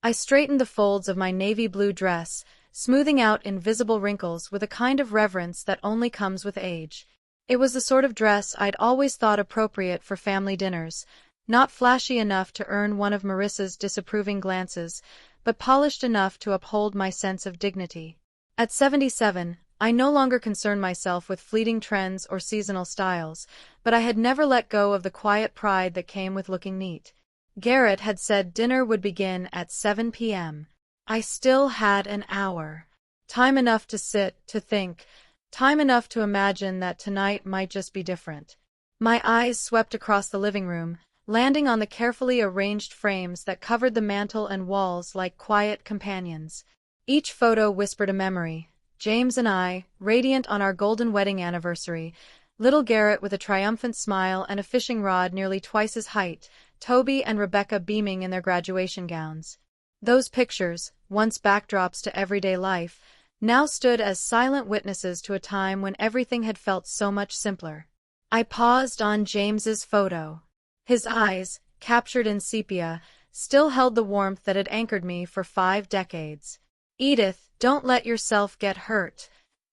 I straightened the folds of my navy blue dress, smoothing out invisible wrinkles with a kind of reverence that only comes with age. It was the sort of dress I'd always thought appropriate for family dinners, not flashy enough to earn one of Marissa's disapproving glances, but polished enough to uphold my sense of dignity. At 77, I no longer concerned myself with fleeting trends or seasonal styles, but I had never let go of the quiet pride that came with looking neat. Garrett had said dinner would begin at 7 p.m. I still had an hour. Time enough to sit, to think, time enough to imagine that tonight might just be different. My eyes swept across the living room, landing on the carefully arranged frames that covered the mantel and walls like quiet companions. Each photo whispered a memory. James and I, radiant on our golden wedding anniversary, little Garrett with a triumphant smile and a fishing rod nearly twice his height, Toby and Rebecca beaming in their graduation gowns. Those pictures, once backdrops to everyday life, now stood as silent witnesses to a time when everything had felt so much simpler. I paused on James's photo. His eyes, captured in sepia, still held the warmth that had anchored me for 5 decades. "Edith, don't let yourself get hurt,"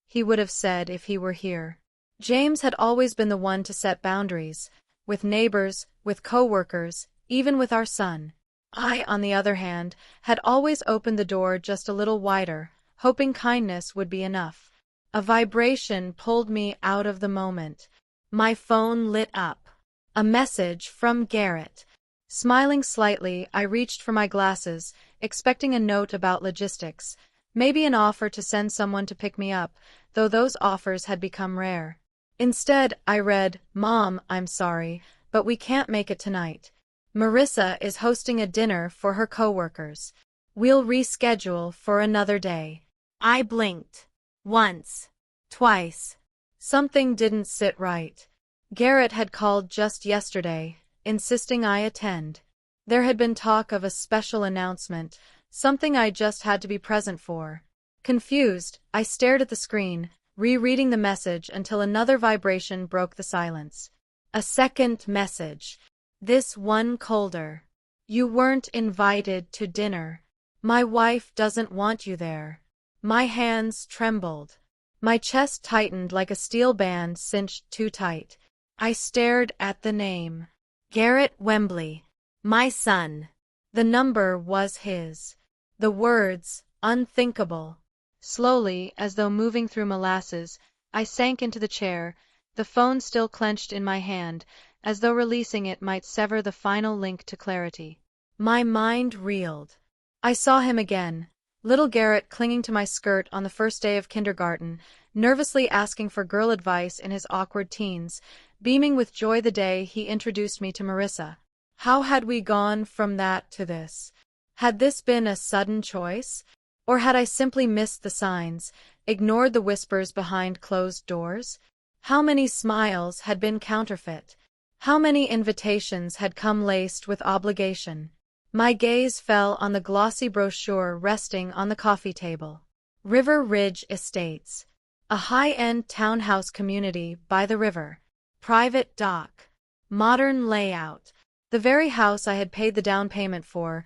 he would have said if he were here. James had always been the one to set boundaries, with neighbors, with co-workers, even with our son. I, on the other hand, had always opened the door just a little wider, hoping kindness would be enough. A vibration pulled me out of the moment. My phone lit up. A message from Garrett. Smiling slightly, I reached for my glasses, expecting a note about logistics, maybe an offer to send someone to pick me up, though those offers had become rare. Instead, I read, "Mom, I'm sorry, but we can't make it tonight. Marissa is hosting a dinner for her coworkers. We'll reschedule for another day." I blinked. Once. Twice. Something didn't sit right. Garrett had called just yesterday, insisting I attend. There had been talk of a special announcement, something I just had to be present for. Confused, I stared at the screen, rereading the message until another vibration broke the silence. A second message. This one colder. "You weren't invited to dinner. My wife doesn't want you there." My hands trembled. My chest tightened like a steel band cinched too tight. I stared at the name. Garrett Wembley. My son. The number was his. The words, unthinkable. Slowly, as though moving through molasses, I sank into the chair, the phone still clenched in my hand, as though releasing it might sever the final link to clarity. My mind reeled. I saw him again, little Garrett clinging to my skirt on the first day of kindergarten, nervously asking for girl advice in his awkward teens, beaming with joy the day he introduced me to Marissa. How had we gone from that to this? Had this been a sudden choice? Or had I simply missed the signs, ignored the whispers behind closed doors? How many smiles had been counterfeit? How many invitations had come laced with obligation? My gaze fell on the glossy brochure resting on the coffee table. River Ridge Estates. A high-end townhouse community by the river. Private dock. Modern layout. The very house I had paid the down payment for,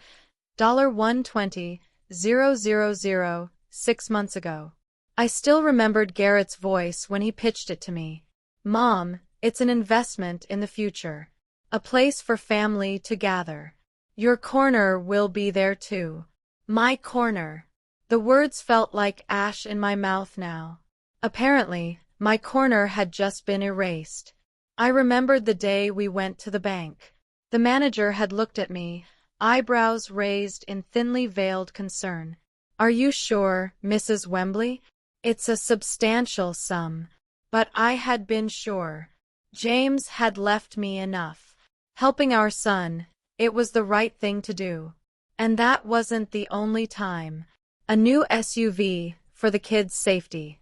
$120,000, 6 months ago. I still remembered Garrett's voice when he pitched it to me. "Mom, it's an investment in the future. A place for family to gather. Your corner will be there too." My corner. The words felt like ash in my mouth now. Apparently, my corner had just been erased. I remembered the day we went to the bank. The manager had looked at me, eyebrows raised in thinly veiled concern. "Are you sure, Mrs. Wembley? It's a substantial sum." But I had been sure. James had left me enough. Helping our son, it was the right thing to do. And that wasn't the only time. A new SUV, for the kids' safety.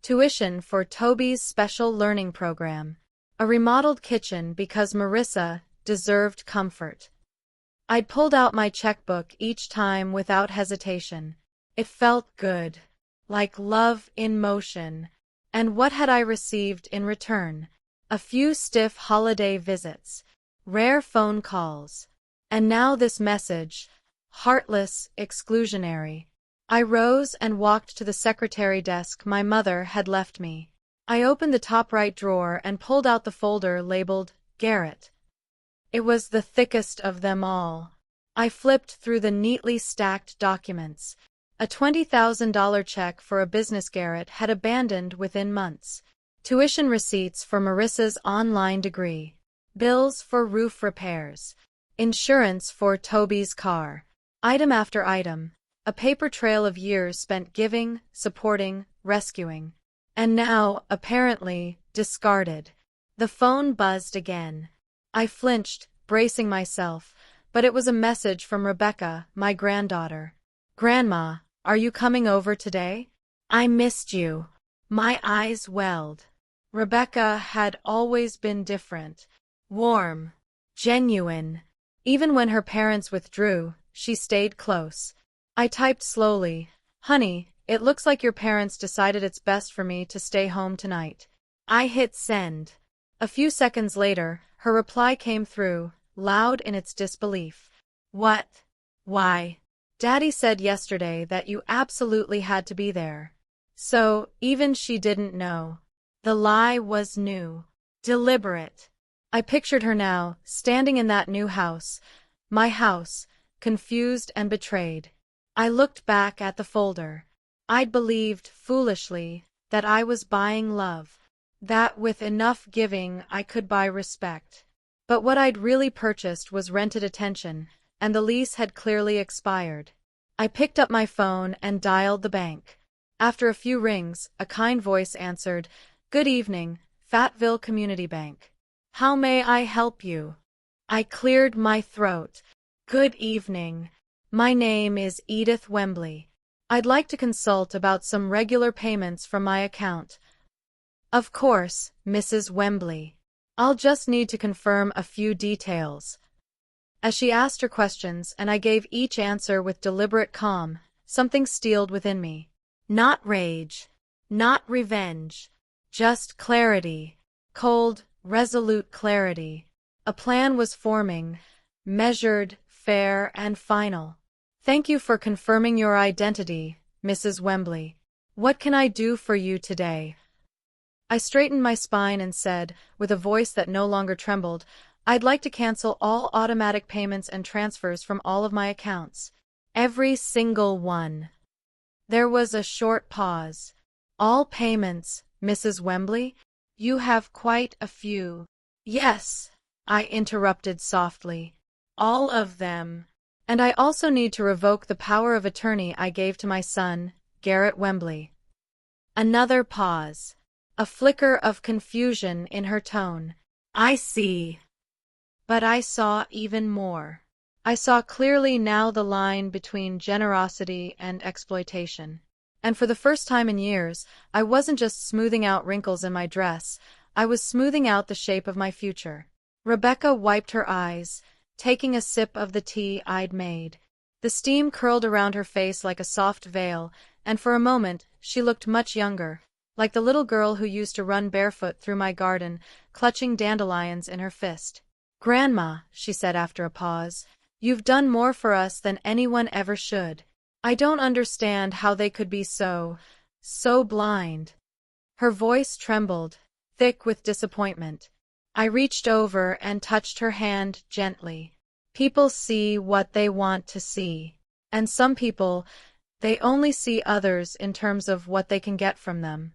Tuition for Toby's special learning program. A remodeled kitchen because Marissa deserved comfort. I'd pulled out my checkbook each time without hesitation. It felt good. Like love in motion. And what had I received in return? A few stiff holiday visits. Rare phone calls. And now this message, heartless, exclusionary. I rose and walked to the secretary desk my mother had left me. I opened the top right drawer and pulled out the folder labeled Garrett. It was the thickest of them all. I flipped through the neatly stacked documents. A $20,000 check for a business Garrett had abandoned within months. Tuition receipts for Marissa's online degree. Bills for roof repairs. Insurance for Toby's car. Item after item. A paper trail of years spent giving, supporting, rescuing. And now, apparently, discarded. The phone buzzed again. I flinched, bracing myself, but it was a message from Rebecca, my granddaughter. "Grandma, are you coming over today? I missed you." My eyes welled. Rebecca had always been different. Warm. Genuine. Even when her parents withdrew, she stayed close. I typed slowly, "Honey, it looks like your parents decided it's best for me to stay home tonight." I hit send. A few seconds later, her reply came through, loud in its disbelief. "What? Why? Daddy said yesterday that you absolutely had to be there." So, even she didn't know. The lie was new. Deliberate. I pictured her now, standing in that new house. My house, confused and betrayed. I looked back at the folder. I'd believed, foolishly, that I was buying love. That with enough giving I could buy respect. But what I'd really purchased was rented attention, and the lease had clearly expired. I picked up my phone and dialed the bank. After a few rings, a kind voice answered, "Good evening, Fayetteville Community Bank. How may I help you?" I cleared my throat. "Good evening. My name is Edith Wembley. I'd like to consult about some regular payments from my account." "Of course, Mrs. Wembley. I'll just need to confirm a few details." As she asked her questions and I gave each answer with deliberate calm, something steeled within me. Not rage. Not revenge. Just clarity. Cold, resolute clarity. A plan was forming, measured, fair, and final. "Thank you for confirming your identity, Mrs. Wembley. What can I do for you today?" I straightened my spine and said, with a voice that no longer trembled, "I'd like to cancel all automatic payments and transfers from all of my accounts. Every single one." There was a short pause. "All payments, Mrs. Wembley? You have quite a few." "Yes," I interrupted softly. "All of them. And I also need to revoke the power of attorney I gave to my son, Garrett Wembley." Another pause. A flicker of confusion in her tone. "I see." But I saw even more. I saw clearly now the line between generosity and exploitation. And for the first time in years, I wasn't just smoothing out wrinkles in my dress, I was smoothing out the shape of my future. Rebecca wiped her eyes, taking a sip of the tea I'd made. The steam curled around her face like a soft veil, and for a moment she looked much younger, like the little girl who used to run barefoot through my garden, clutching dandelions in her fist. "Grandma," she said after a pause, "you've done more for us than anyone ever should. I don't understand how they could be so blind." Her voice trembled, thick with disappointment. I reached over and touched her hand gently. "People see what they want to see. And some people, they only see others in terms of what they can get from them."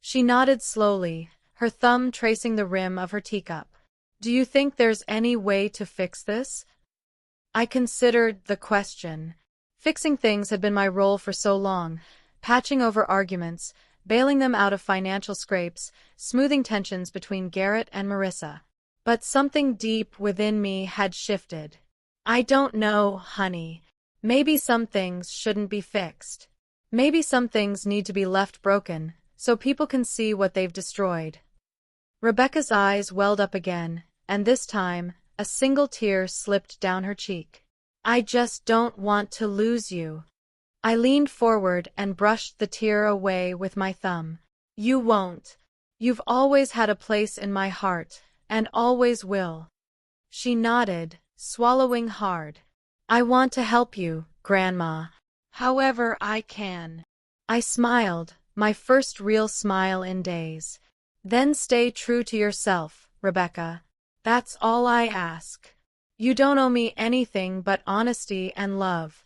She nodded slowly, her thumb tracing the rim of her teacup. "Do you think there's any way to fix this?" I considered the question. Fixing things had been my role for so long, patching over arguments, bailing them out of financial scrapes, smoothing tensions between Garrett and Marissa. But something deep within me had shifted. "I don't know, honey. Maybe some things shouldn't be fixed. Maybe some things need to be left broken, so people can see what they've destroyed." Rebecca's eyes welled up again, and this time, a single tear slipped down her cheek. "I just don't want to lose you." I leaned forward and brushed the tear away with my thumb. "You won't. You've always had a place in my heart, and always will." She nodded, swallowing hard. I want to help you, Grandma. However I can. I smiled, my first real smile in days. Then stay true to yourself, Rebecca. That's all I ask. You don't owe me anything but honesty and love.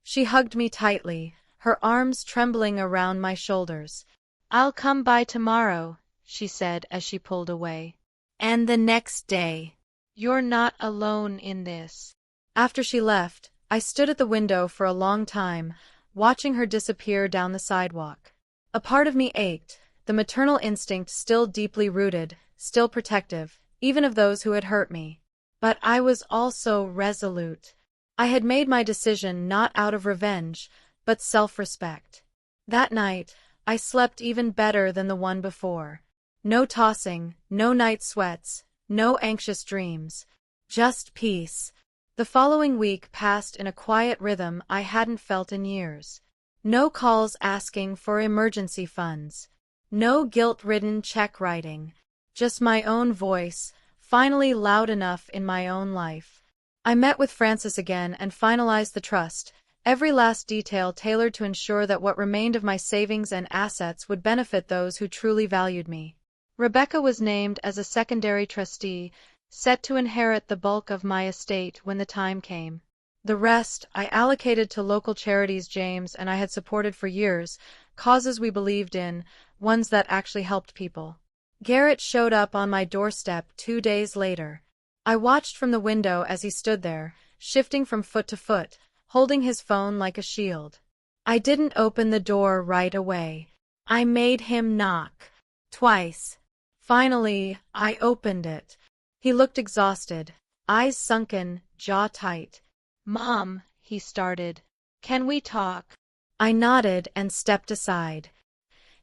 She hugged me tightly, her arms trembling around my shoulders. I'll come by tomorrow, she said as she pulled away. And the next day. You're not alone in this. After she left, I stood at the window for a long time, watching her disappear down the sidewalk. A part of me ached, the maternal instinct still deeply rooted, still protective, even of those who had hurt me. But I was also resolute. I had made my decision not out of revenge, but self-respect. That night, I slept even better than the one before. No tossing, no night sweats, no anxious dreams. Just peace. The following week passed in a quiet rhythm I hadn't felt in years. No calls asking for emergency funds. No guilt-ridden check writing. Just my own voice, finally loud enough in my own life. I met with Francis again and finalized the trust, every last detail tailored to ensure that what remained of my savings and assets would benefit those who truly valued me. Rebecca was named as a secondary trustee, set to inherit the bulk of my estate when the time came. The rest I allocated to local charities James and I had supported for years, causes we believed in, ones that actually helped people. Garrett showed up on my doorstep 2 days later. I watched from the window as he stood there, shifting from foot to foot, holding his phone like a shield. I didn't open the door right away. I made him knock. Twice. Finally, I opened it. He looked exhausted, eyes sunken, jaw tight. "Mom," he started. "Can we talk?" I nodded and stepped aside.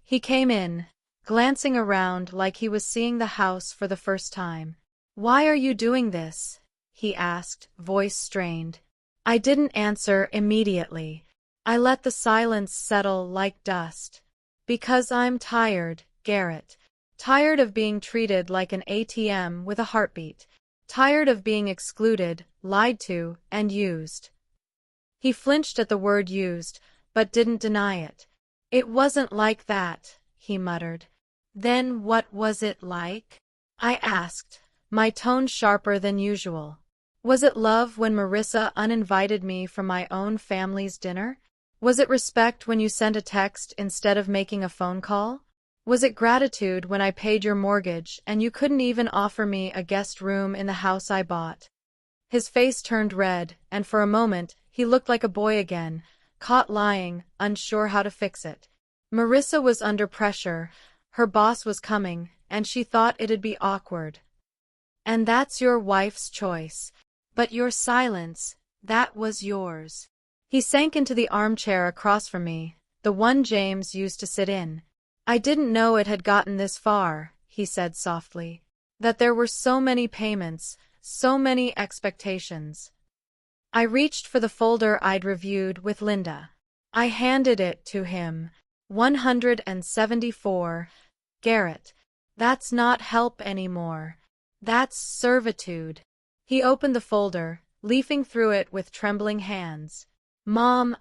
He came in, glancing around like he was seeing the house for the first time. "Why are you doing this?" he asked, voice strained. I didn't answer immediately. I let the silence settle like dust. "Because I'm tired, Garrett. Tired of being treated like an ATM with a heartbeat. Tired of being excluded, lied to, and used." He flinched at the word used, but didn't deny it. "It wasn't like that," he muttered. "Then what was it like?" I asked, my tone sharper than usual. Was it love when Marissa uninvited me from my own family's dinner? Was it respect when you sent a text instead of making a phone call? Was it gratitude when I paid your mortgage and you couldn't even offer me a guest room in the house I bought? His face turned red, and for a moment, he looked like a boy again, caught lying, unsure how to fix it. Marissa was under pressure, her boss was coming, and she thought it'd be awkward. "And that's your wife's choice. But your silence, that was yours." He sank into the armchair across from me, the one James used to sit in. "I didn't know it had gotten this far," he said softly. "That there were so many payments, so many expectations." I reached for the folder I'd reviewed with Linda. I handed it to him. 174. "Garrett, that's not help anymore. That's servitude." He opened the folder, leafing through it with trembling hands. "Mom,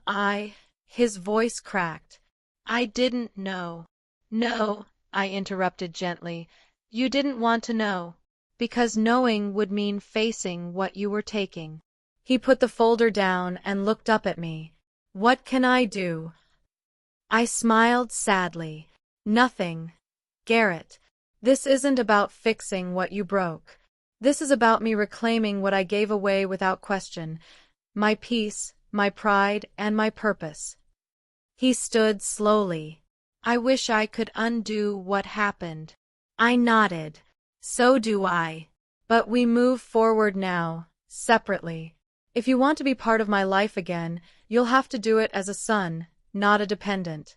his voice cracked. "I didn't know." "No," I interrupted gently. "You didn't want to know. Because knowing would mean facing what you were taking." He put the folder down and looked up at me. "What can I do?" I smiled sadly. "Nothing. Garrett, this isn't about fixing what you broke. This is about me reclaiming what I gave away without question, my peace, my pride, and my purpose." He stood slowly. "I wish I could undo what happened." I nodded. "So do I. But we move forward now, separately. If you want to be part of my life again, you'll have to do it as a son, not a dependent."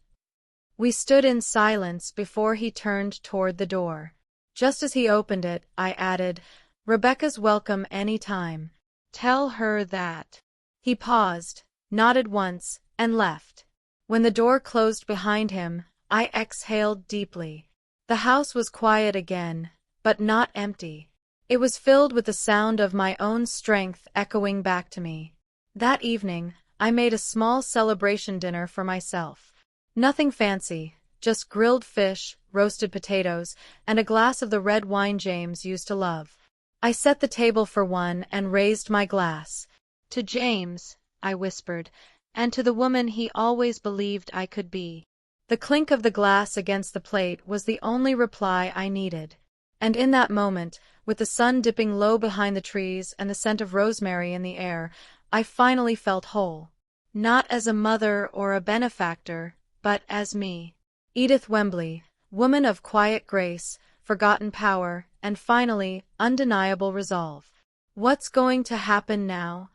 We stood in silence before he turned toward the door. Just as he opened it, I added, "Rebecca's welcome any time. Tell her that." He paused, nodded once, and left. When the door closed behind him, I exhaled deeply. The house was quiet again, but not empty. It was filled with the sound of my own strength echoing back to me. That evening, I made a small celebration dinner for myself. Nothing fancy, just grilled fish, roasted potatoes, and a glass of the red wine James used to love. I set the table for one and raised my glass. "To James," I whispered, "and to the woman he always believed I could be." The clink of the glass against the plate was the only reply I needed. And in that moment, with the sun dipping low behind the trees and the scent of rosemary in the air, I finally felt whole. Not as a mother or a benefactor, but as me. Edith Wembley, woman of quiet grace, forgotten power, and finally, undeniable resolve. "What's going to happen now?"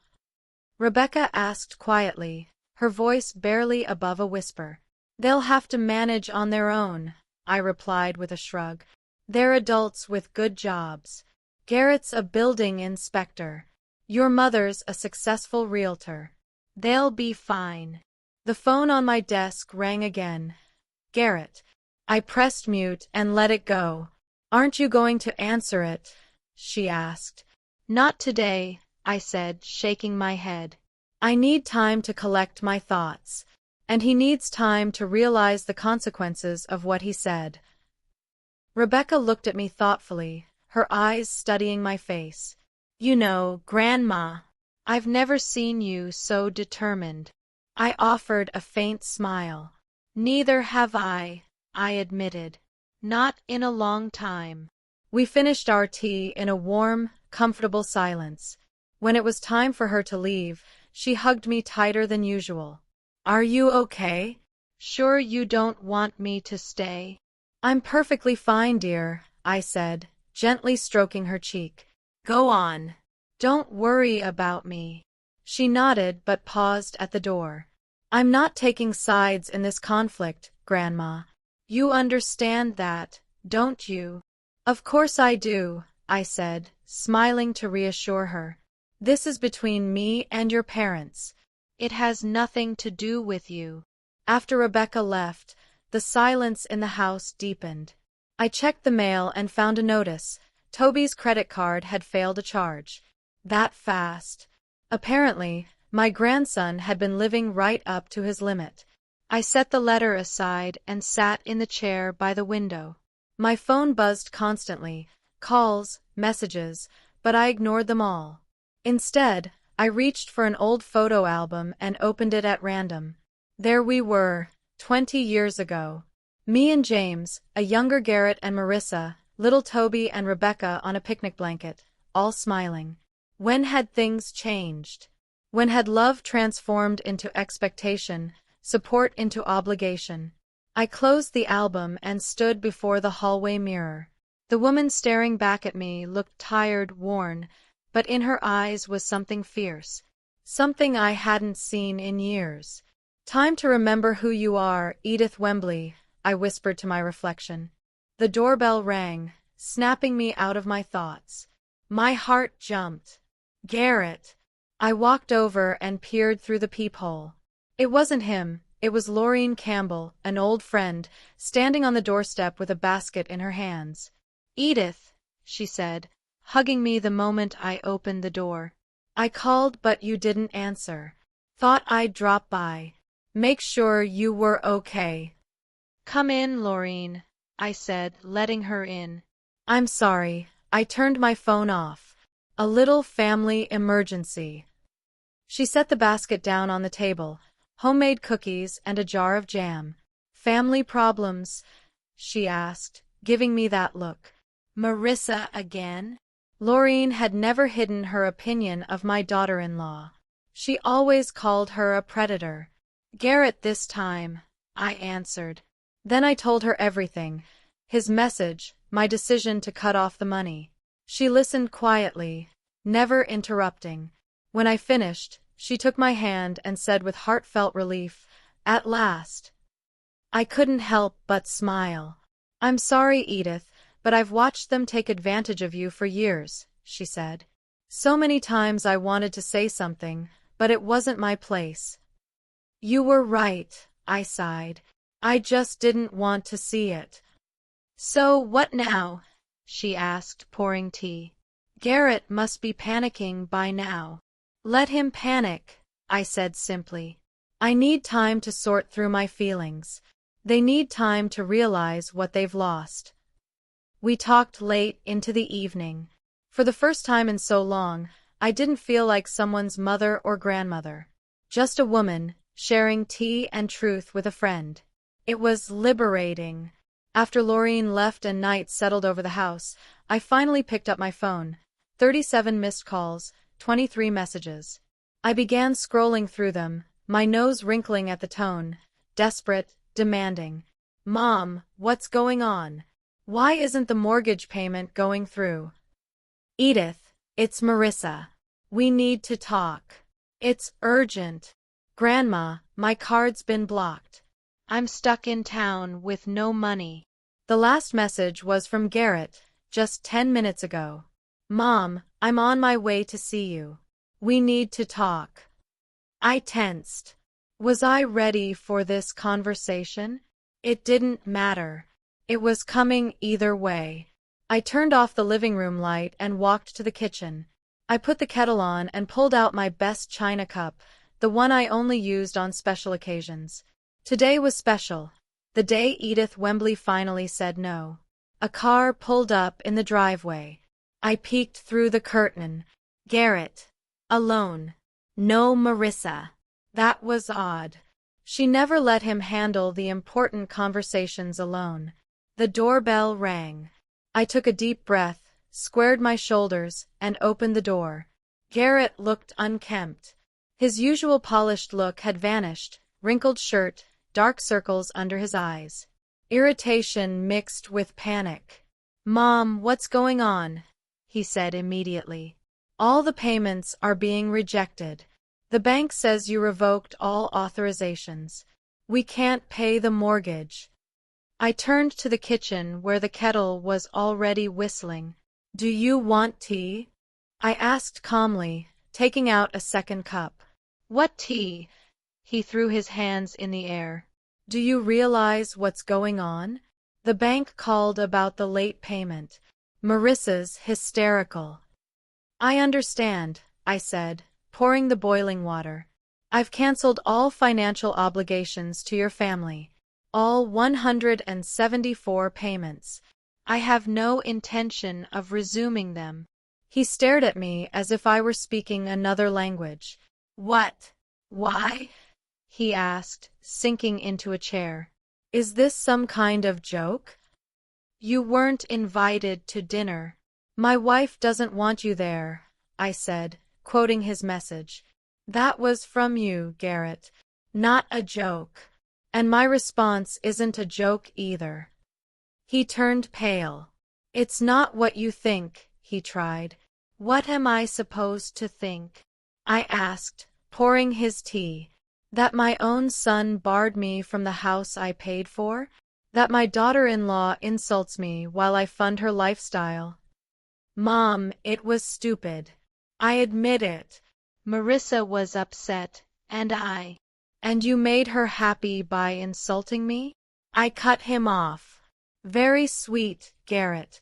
Rebecca asked quietly, her voice barely above a whisper. "They'll have to manage on their own," I replied with a shrug. "They're adults with good jobs. Garrett's a building inspector. Your mother's a successful realtor. They'll be fine." The phone on my desk rang again. "Garrett." I pressed mute and let it go. "Aren't you going to answer it?" she asked. "Not today," I said, shaking my head. "I need time to collect my thoughts. And he needs time to realize the consequences of what he said." Rebecca looked at me thoughtfully, her eyes studying my face. "You know, Grandma, I've never seen you so determined." I offered a faint smile. "Neither have I admitted. Not in a long time." We finished our tea in a warm, comfortable silence. When it was time for her to leave, she hugged me tighter than usual. "Are you okay? Sure you don't want me to stay?" "I'm perfectly fine, dear," I said, gently stroking her cheek. "Go on. Don't worry about me." She nodded but paused at the door. "I'm not taking sides in this conflict, Grandma. You understand that, don't you?" "Of course I do," I said, smiling to reassure her. "This is between me and your parents. It has nothing to do with you." After Rebecca left, the silence in the house deepened. I checked the mail and found a notice. Toby's credit card had failed a charge. That fast. Apparently, my grandson had been living right up to his limit. I set the letter aside and sat in the chair by the window. My phone buzzed constantly, calls, messages, but I ignored them all. Instead, I reached for an old photo album and opened it at random. There we were, 20 years ago. Me and James, a younger Garrett and Marissa, little Toby and Rebecca on a picnic blanket, all smiling. When had things changed? When had love transformed into expectation, support into obligation? I closed the album and stood before the hallway mirror. The woman staring back at me looked tired, worn, but in her eyes was something fierce. Something I hadn't seen in years. "Time to remember who you are, Edith Wembley," I whispered to my reflection. The doorbell rang, snapping me out of my thoughts. My heart jumped. "Garrett." I walked over and peered through the peephole. It wasn't him, it was Laureen Campbell, an old friend, standing on the doorstep with a basket in her hands. "Edith," she said, hugging me the moment I opened the door. "I called but you didn't answer. Thought I'd drop by. Make sure you were okay." "Come in, Laureen," I said, letting her in. "I'm sorry, I turned my phone off. A little family emergency." She set the basket down on the table, homemade cookies and a jar of jam. "Family problems?" she asked, giving me that look. "Marissa again?" Laureen had never hidden her opinion of my daughter-in-law. She always called her a predator. "Garrett this time," I answered. Then I told her everything. His message, my decision to cut off the money. She listened quietly, never interrupting. When I finished, she took my hand and said with heartfelt relief, "At last." I couldn't help but smile. "I'm sorry, Edith, but I've watched them take advantage of you for years," she said. "So many times I wanted to say something, but it wasn't my place." "You were right," I sighed. "I just didn't want to see it." "So what now?" she asked, pouring tea. "Garrett must be panicking by now." "Let him panic," I said simply. I need time to sort through my feelings. They need time to realize what they've lost. We talked late into the evening. For the first time in so long, I didn't feel like someone's mother or grandmother. Just a woman, sharing tea and truth with a friend. It was liberating. After Laureen left and night settled over the house, I finally picked up my phone. 37 missed calls, 23 messages. I began scrolling through them, my nose wrinkling at the tone, desperate, demanding. Mom, what's going on? Why isn't the mortgage payment going through? Edith, it's Marissa. We need to talk. It's urgent. Grandma, my card's been blocked. I'm stuck in town with no money. The last message was from Garrett, just 10 minutes ago. Mom, I'm on my way to see you. We need to talk. I tensed. Was I ready for this conversation? It didn't matter. It was coming either way. I turned off the living room light and walked to the kitchen. I put the kettle on and pulled out my best china cup, the one I only used on special occasions. Today was special. The day Edith Wembley finally said no. A car pulled up in the driveway. I peeked through the curtain. Garrett. Alone. No Marissa. That was odd. She never let him handle the important conversations alone. The doorbell rang. I took a deep breath, squared my shoulders, and opened the door. Garrett looked unkempt. His usual polished look had vanished, wrinkled shirt, dark circles under his eyes. Irritation mixed with panic. Mom, what's going on? He said immediately. All the payments are being rejected. The bank says you revoked all authorizations. We can't pay the mortgage. I turned to the kitchen where the kettle was already whistling. Do you want tea? I asked calmly, taking out a second cup. What tea? He threw his hands in the air. Do you realize what's going on? The bank called about the late payment. Marissa's hysterical. I understand, I said, pouring the boiling water. I've canceled all financial obligations to your family. All 174 payments. I have no intention of resuming them. He stared at me as if I were speaking another language. What? Why? He asked, sinking into a chair. Is this some kind of joke? You weren't invited to dinner. My wife doesn't want you there, I said, quoting his message. That was from you, Garrett. Not a joke. And my response isn't a joke either. He turned pale. It's not what you think, he tried. What am I supposed to think? I asked, pouring his tea. That my own son barred me from the house I paid for? That my daughter-in-law insults me while I fund her lifestyle? Mom, it was stupid. I admit it. Marissa was upset, and I. And you made her happy by insulting me? I cut him off. Very sweet, Garrett.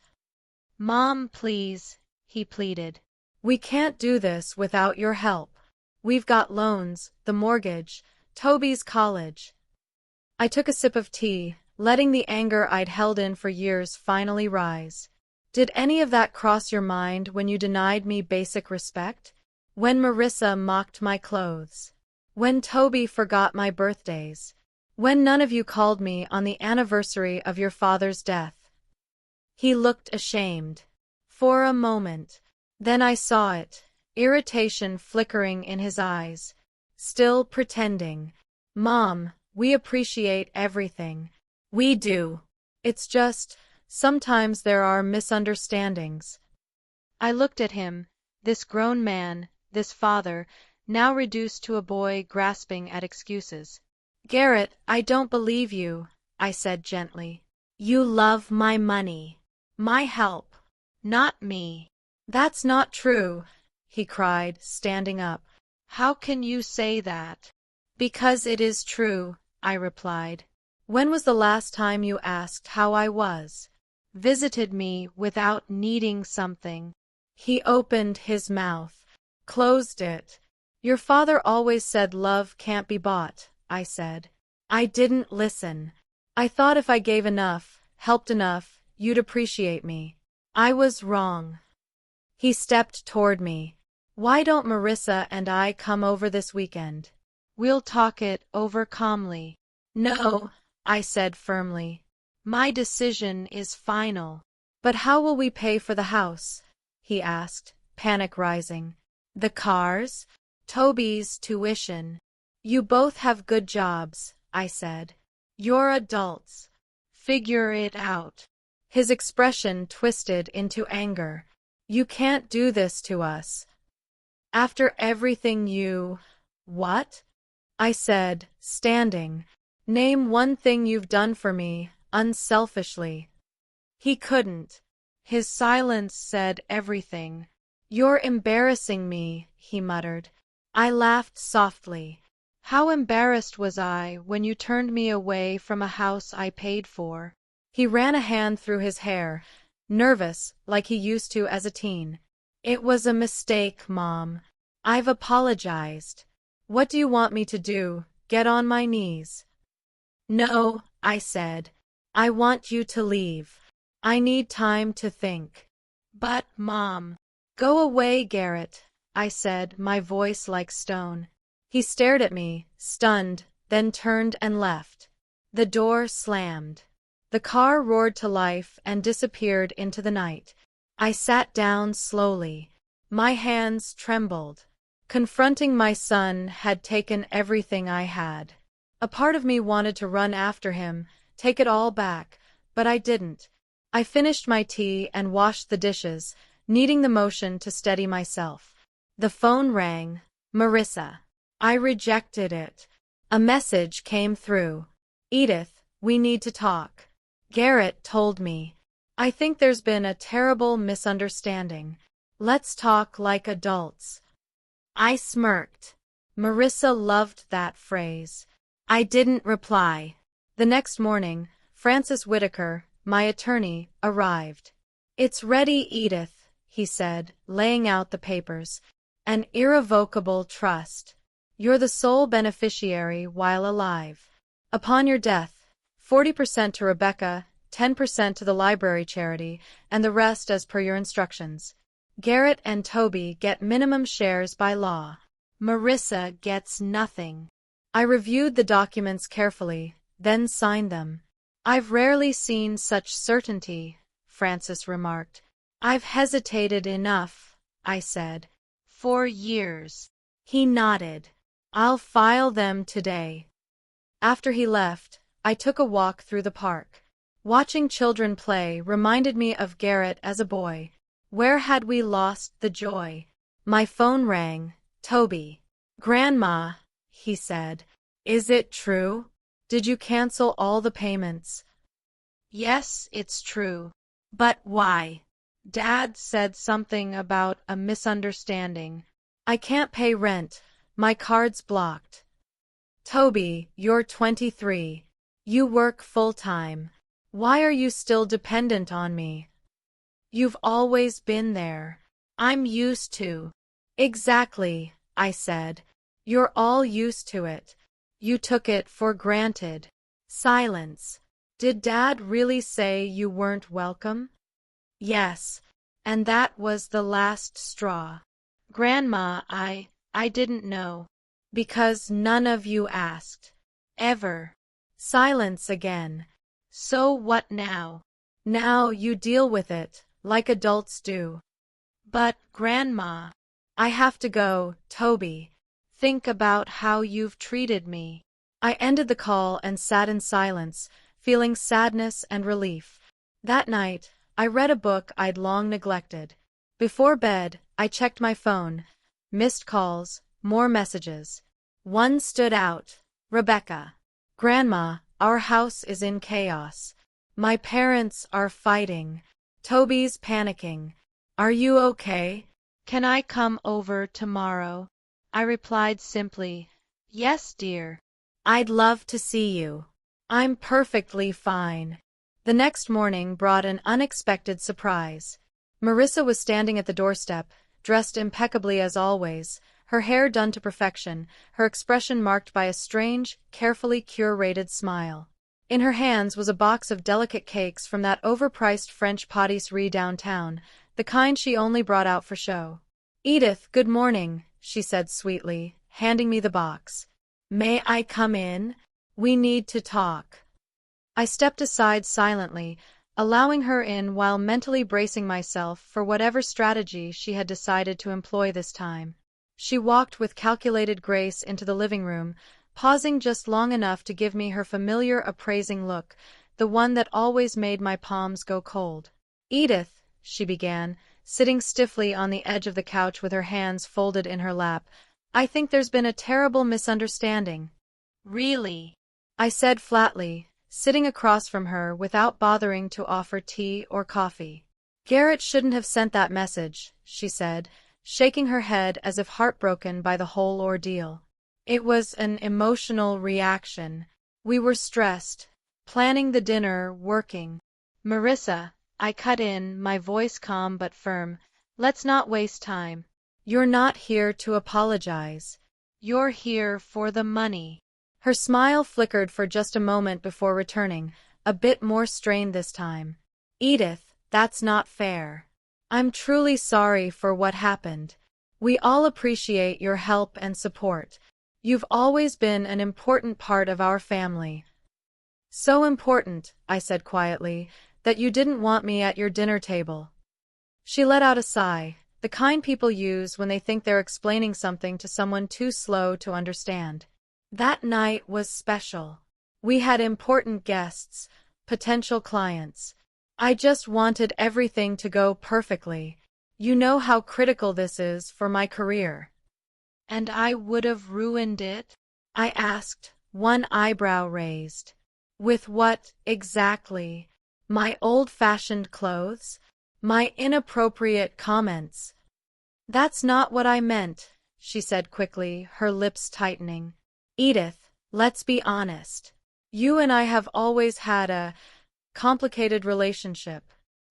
Mom, please, he pleaded. We can't do this without your help. We've got loans, the mortgage, Toby's college. I took a sip of tea, letting the anger I'd held in for years finally rise. Did any of that cross your mind when you denied me basic respect? When Marissa mocked my clothes? When Toby forgot my birthdays? When none of you called me on the anniversary of your father's death? He looked ashamed. For a moment. Then I saw it, irritation flickering in his eyes. Still pretending. Mom, we appreciate everything. We do. It's just, sometimes there are misunderstandings. I looked at him, this grown man, this father, now reduced to a boy grasping at excuses. Garrett, I don't believe you, I said gently. You love my money. My help. Not me. That's not true, he cried, standing up. How can you say that? Because it is true, I replied. When was the last time you asked how I was? Visited me without needing something? He opened his mouth, closed it. Your father always said love can't be bought, I said. I didn't listen. I thought if I gave enough, helped enough, you'd appreciate me. I was wrong. He stepped toward me. Why don't Marissa and I come over this weekend? We'll talk it over calmly. No, I said firmly. My decision is final. But how will we pay for the house? He asked, panic rising. The cars? Toby's tuition. You both have good jobs, I said. You're adults. Figure it out. His expression twisted into anger. You can't do this to us. After everything you… What? I said, standing. Name one thing you've done for me, unselfishly. He couldn't. His silence said everything. You're embarrassing me, he muttered. I laughed softly. How embarrassed was I when you turned me away from a house I paid for? He ran a hand through his hair, nervous like he used to as a teen. It was a mistake, Mom. I've apologized. What do you want me to do? Get on my knees? No, I said. I want you to leave. I need time to think. But, Mom. Go away, Garrett, I said, my voice like stone. He stared at me, stunned, then turned and left. The door slammed. The car roared to life and disappeared into the night. I sat down slowly. My hands trembled. Confronting my son had taken everything I had. A part of me wanted to run after him, take it all back, but I didn't. I finished my tea and washed the dishes, needing the motion to steady myself. The phone rang. Marissa. I rejected it. A message came through. Edith, we need to talk. Garrett told me. I think there's been a terrible misunderstanding. Let's talk like adults. I smirked. Marissa loved that phrase. I didn't reply. The next morning, Francis Whitaker, my attorney, arrived. It's ready, Edith, he said, laying out the papers. An irrevocable trust. You're the sole beneficiary while alive. Upon your death, 40% to Rebecca, 10% to the library charity, and the rest as per your instructions. Garrett and Toby get minimum shares by law. Marissa gets nothing. I reviewed the documents carefully, then signed them. I've rarely seen such certainty, Francis remarked. I've hesitated enough, I said. 4 years. He nodded. I'll file them today. After he left, I took a walk through the park. Watching children play reminded me of Garrett as a boy. Where had we lost the joy? My phone rang. Toby. Grandma, he said. Is it true? Did you cancel all the payments? Yes, it's true. But why? Dad said something about a misunderstanding. I can't pay rent. My card's blocked. Toby, you're 23. You work full-time. Why are you still dependent on me? You've always been there. I'm used to. Exactly, I said. You're all used to it. You took it for granted. Silence. Did Dad really say you weren't welcome? Yes, and that was the last straw. Grandma, I didn't know. Because none of you asked. Ever. Silence again. So what now? Now you deal with it, like adults do. But, Grandma, I have to go, Toby. Think about how you've treated me. I ended the call and sat in silence, feeling sadness and relief. That night, I read a book I'd long neglected. Before bed, I checked my phone. Missed calls, more messages. One stood out. Rebecca. Grandma, our house is in chaos. My parents are fighting. Toby's panicking. Are you okay? Can I come over tomorrow? I replied simply, yes, dear. I'd love to see you. I'm perfectly fine. The next morning brought an unexpected surprise. Marissa was standing at the doorstep, dressed impeccably as always, her hair done to perfection, her expression marked by a strange, carefully curated smile. In her hands was a box of delicate cakes from that overpriced French pâtisserie downtown, the kind she only brought out for show. "Edith, good morning," she said sweetly, handing me the box. "May I come in? We need to talk." I stepped aside silently, allowing her in while mentally bracing myself for whatever strategy she had decided to employ this time. She walked with calculated grace into the living room, pausing just long enough to give me her familiar appraising look, the one that always made my palms go cold. "Edith," she began, sitting stiffly on the edge of the couch with her hands folded in her lap, "I think there's been a terrible misunderstanding." "Really?" I said flatly, sitting across from her without bothering to offer tea or coffee. "Garrett shouldn't have sent that message," she said, shaking her head as if heartbroken by the whole ordeal. "It was an emotional reaction. We were stressed, planning the dinner, working." "Marissa," I cut in, my voice calm but firm, "let's not waste time. You're not here to apologize. You're here for the money." Her smile flickered for just a moment before returning, a bit more strained this time. "Edith, that's not fair. I'm truly sorry for what happened. We all appreciate your help and support. You've always been an important part of our family." "So important," I said quietly, "that you didn't want me at your dinner table." She let out a sigh, the kind people use when they think they're explaining something to someone too slow to understand. That night was special. We had important guests, potential clients. I just wanted everything to go perfectly. You know how critical this is for my career. "And I would have ruined it?" I asked, one eyebrow raised. "With what, exactly? My old-fashioned clothes? My inappropriate comments?" "That's not what I meant," she said quickly, her lips tightening. "Edith, let's be honest. You and I have always had a complicated relationship.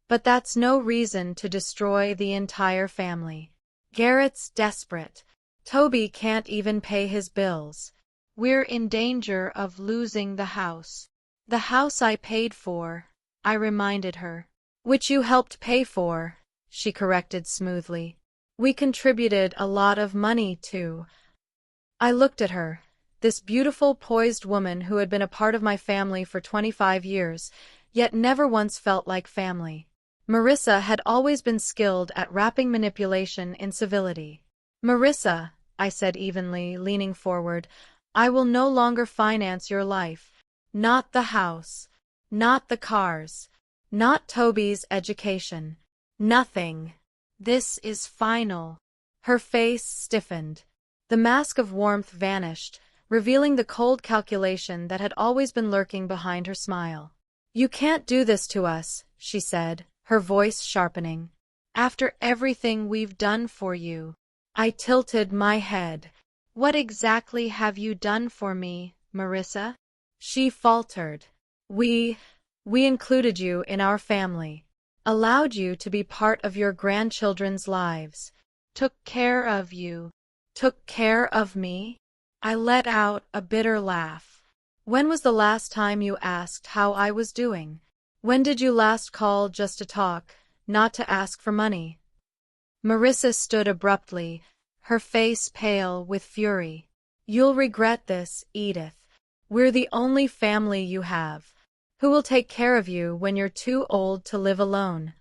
But that's no reason to destroy the entire family. Garrett's desperate. Toby can't even pay his bills. We're in danger of losing the house." "The house I paid for," I reminded her. "Which you helped pay for," she corrected smoothly. "We contributed a lot of money to." I looked at her, this beautiful, poised woman who had been a part of my family for 25 years, yet never once felt like family. Marissa had always been skilled at wrapping manipulation in civility. "Marissa," I said evenly, leaning forward, "I will no longer finance your life. Not the house. Not the cars. Not Toby's education. Nothing. This is final." Her face stiffened. The mask of warmth vanished, revealing the cold calculation that had always been lurking behind her smile. "You can't do this to us," she said, her voice sharpening. "After everything we've done for you." I tilted my head. "What exactly have you done for me, Marissa?" She faltered. We included you in our family, allowed you to be part of your grandchildren's lives, took care of you." "Took care of me?" I let out a bitter laugh. "When was the last time you asked how I was doing? When did you last call just to talk, not to ask for money?" Marissa stood abruptly, her face pale with fury. "You'll regret this, Edith. We're the only family you have. Who will take care of you when you're too old to live alone?"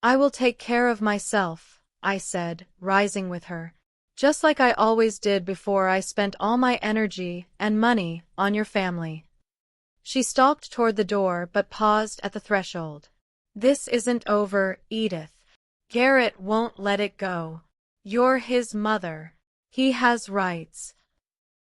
"I will take care of myself," I said, rising with her. "Just like I always did before I spent all my energy and money on your family." She stalked toward the door but paused at the threshold. "This isn't over, Edith. Garrett won't let it go. You're his mother. He has rights."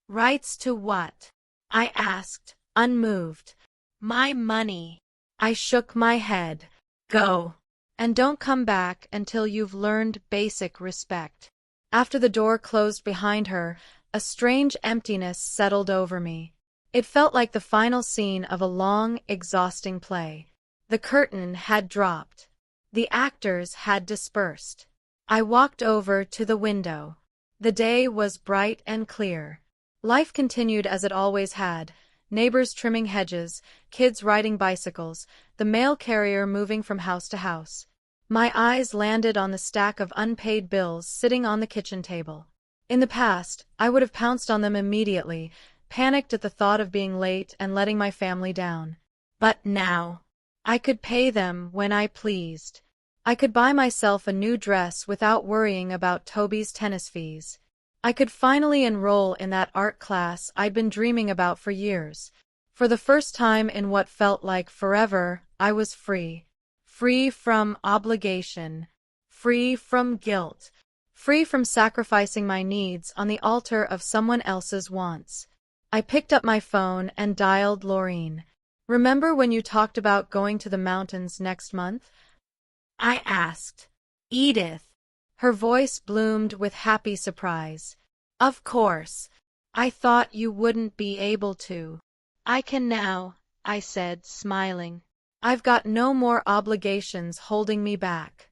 "Rights to what?" I asked, unmoved. "My money." I shook my head. "Go. And don't come back until you've learned basic respect." After the door closed behind her, a strange emptiness settled over me. It felt like the final scene of a long, exhausting play. The curtain had dropped. The actors had dispersed. I walked over to the window. The day was bright and clear. Life continued as it always had. Neighbors trimming hedges, kids riding bicycles, the mail carrier moving from house to house. My eyes landed on the stack of unpaid bills sitting on the kitchen table. In the past, I would have pounced on them immediately, panicked at the thought of being late and letting my family down. But now, I could pay them when I pleased. I could buy myself a new dress without worrying about Toby's tennis fees. I could finally enroll in that art class I'd been dreaming about for years. For the first time in what felt like forever, I was free. Free from obligation. Free from guilt. Free from sacrificing my needs on the altar of someone else's wants. I picked up my phone and dialed Laureen. "Remember when you talked about going to the mountains next month?" I asked. "Edith." Her voice bloomed with happy surprise. "Of course. I thought you wouldn't be able to." "I can now," I said, smiling. "I've got no more obligations holding me back."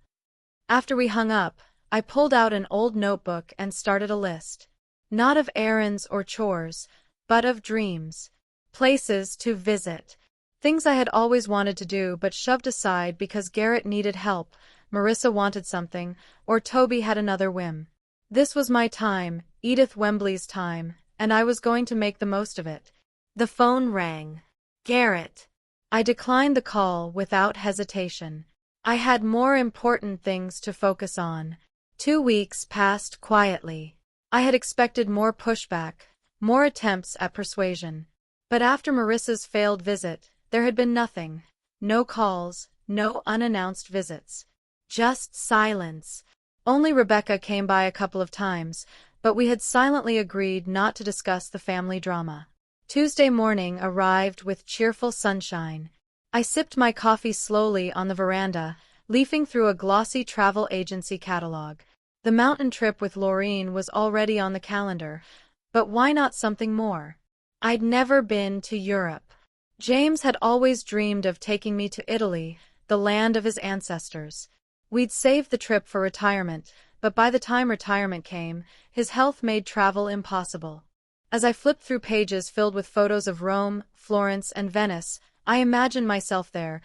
After we hung up, I pulled out an old notebook and started a list. Not of errands or chores, but of dreams. Places to visit. Things I had always wanted to do but shoved aside because Garrett needed help, Marissa wanted something, or Toby had another whim. This was my time, Edith Wembley's time, and I was going to make the most of it. The phone rang. Garrett. I declined the call without hesitation. I had more important things to focus on. 2 weeks passed quietly. I had expected more pushback, more attempts at persuasion. But after Marissa's failed visit, there had been nothing. No calls, no unannounced visits. Just silence. Only Rebecca came by a couple of times, but we had silently agreed not to discuss the family drama. Tuesday morning arrived with cheerful sunshine. I sipped my coffee slowly on the veranda, leafing through a glossy travel agency catalog. The mountain trip with Laureen was already on the calendar, but why not something more? I'd never been to Europe. James had always dreamed of taking me to Italy, the land of his ancestors. We'd saved the trip for retirement, but by the time retirement came, his health made travel impossible. As I flipped through pages filled with photos of Rome, Florence, and Venice, I imagined myself there,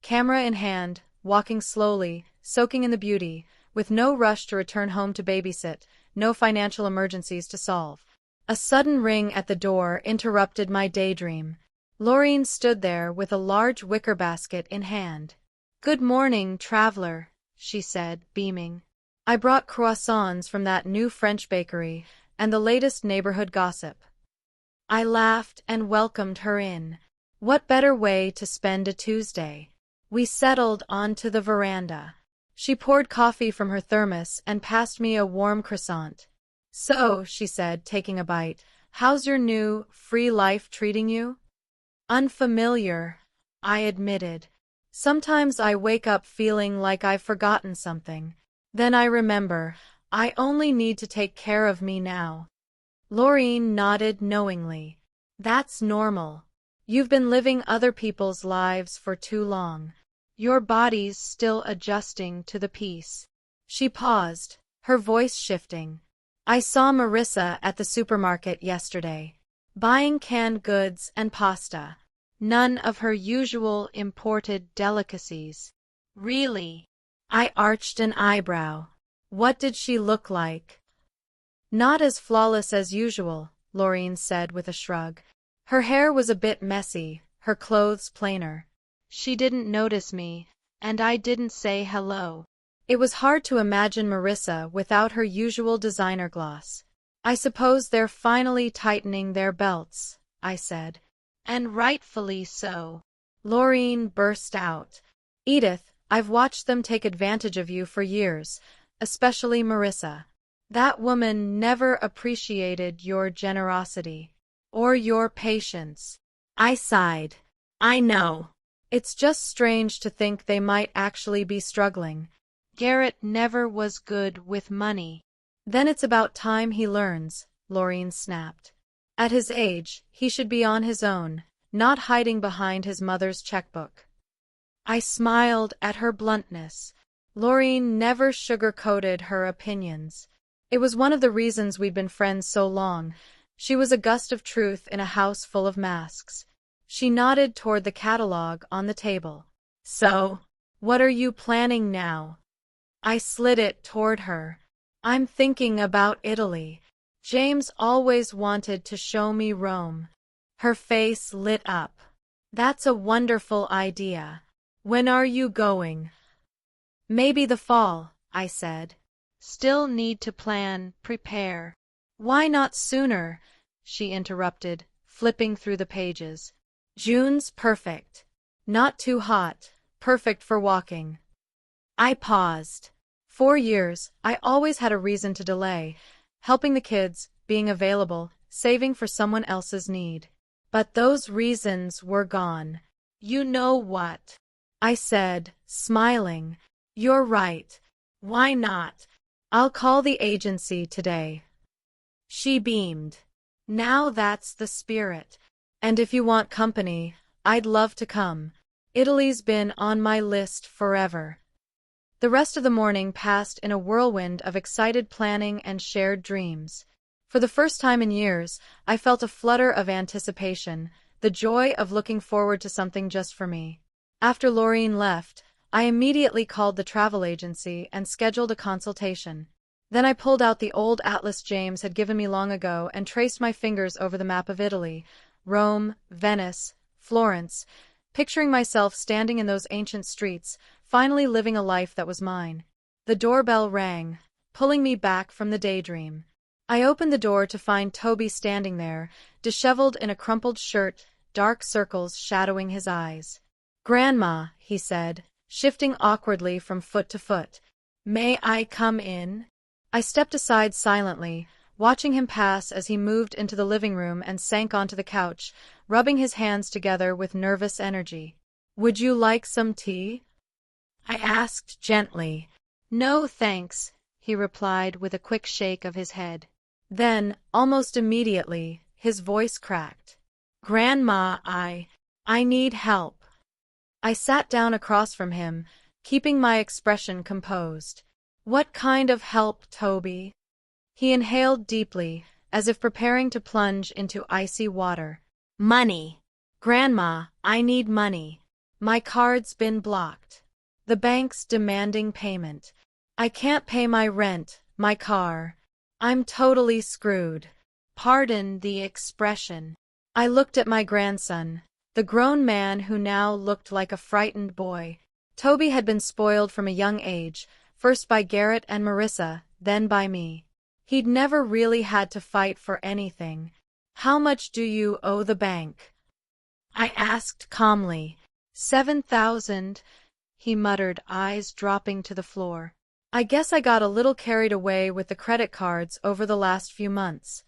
camera in hand, walking slowly, soaking in the beauty, with no rush to return home to babysit, no financial emergencies to solve. A sudden ring at the door interrupted my daydream. Laureen stood there with a large wicker basket in hand. "Good morning, traveler," she said, beaming. I brought croissants from that new French bakery, and the latest neighborhood gossip. I laughed and welcomed her in. What better way to spend a Tuesday? We settled onto the veranda. She poured coffee from her thermos and passed me a warm croissant. "So," she said, taking a bite, "how's your new, free life treating you?" "Unfamiliar," I admitted. "Sometimes I wake up feeling like I've forgotten something. Then I remember, I only need to take care of me now." Laureen nodded knowingly. "That's normal. You've been living other people's lives for too long. Your body's still adjusting to the peace." She paused, her voice shifting. "I saw Marissa at the supermarket yesterday, buying canned goods and pasta. None of her usual imported delicacies." "Really?" I arched an eyebrow. "What did she look like?" "Not as flawless as usual," Laureen said with a shrug. "Her hair was a bit messy, her clothes plainer. She didn't notice me, and I didn't say hello." It was hard to imagine Marissa without her usual designer gloss. "I suppose they're finally tightening their belts," I said. "And rightfully so," Laureen burst out. "Edith, I've watched them take advantage of you for years, especially Marissa. That woman never appreciated your generosity. Or your patience." I sighed. "I know. It's just strange to think they might actually be struggling. Garrett never was good with money." "Then it's about time he learns," Laureen snapped. "At his age, he should be on his own, not hiding behind his mother's checkbook." I smiled at her bluntness. Laureen never sugar-coated her opinions. It was one of the reasons we'd been friends so long. She was a gust of truth in a house full of masks. She nodded toward the catalog on the table. So, what are you planning now? I slid it toward her. I'm thinking about Italy. James always wanted to show me Rome. Her face lit up. That's a wonderful idea. When are you going? Maybe the fall, I said. Still need to plan, prepare. Why not sooner? She interrupted, flipping through the pages. June's perfect. Not too hot, perfect for walking. I paused. 4 years, I always had a reason to delay. Helping the kids, being available, saving for someone else's need. But those reasons were gone. You know what? I said, smiling. You're right. Why not? I'll call the agency today. She beamed. Now that's the spirit. And if you want company, I'd love to come. Italy's been on my list forever. The rest of the morning passed in a whirlwind of excited planning and shared dreams. For the first time in years, I felt a flutter of anticipation, the joy of looking forward to something just for me. After Laureen left, I immediately called the travel agency and scheduled a consultation. Then I pulled out the old atlas James had given me long ago and traced my fingers over the map of Italy, Rome, Venice, Florence, picturing myself standing in those ancient streets, finally living a life that was mine. The doorbell rang, pulling me back from the daydream. I opened the door to find Toby standing there, disheveled in a crumpled shirt, dark circles shadowing his eyes. "Grandma," he said, shifting awkwardly from foot to foot. "May I come in?" I stepped aside silently, watching him pass as he moved into the living room and sank onto the couch, rubbing his hands together with nervous energy. "Would you like some tea?" I asked gently. "No, thanks," he replied with a quick shake of his head. Then, almost immediately, his voice cracked. "Grandma, I need help." I sat down across from him, keeping my expression composed. "What kind of help, Toby?" He inhaled deeply, as if preparing to plunge into icy water. "Money. Grandma, I need money. My card's been blocked. The bank's demanding payment. I can't pay my rent, my car. I'm totally screwed. Pardon the expression." I looked at my grandson, the grown man who now looked like a frightened boy. Toby had been spoiled from a young age, first by Garrett and Marissa, then by me. He'd never really had to fight for anything. "How much do you owe the bank?" I asked calmly. 7,000, he muttered, eyes dropping to the floor. I guess I got a little carried away with the credit cards over the last few months.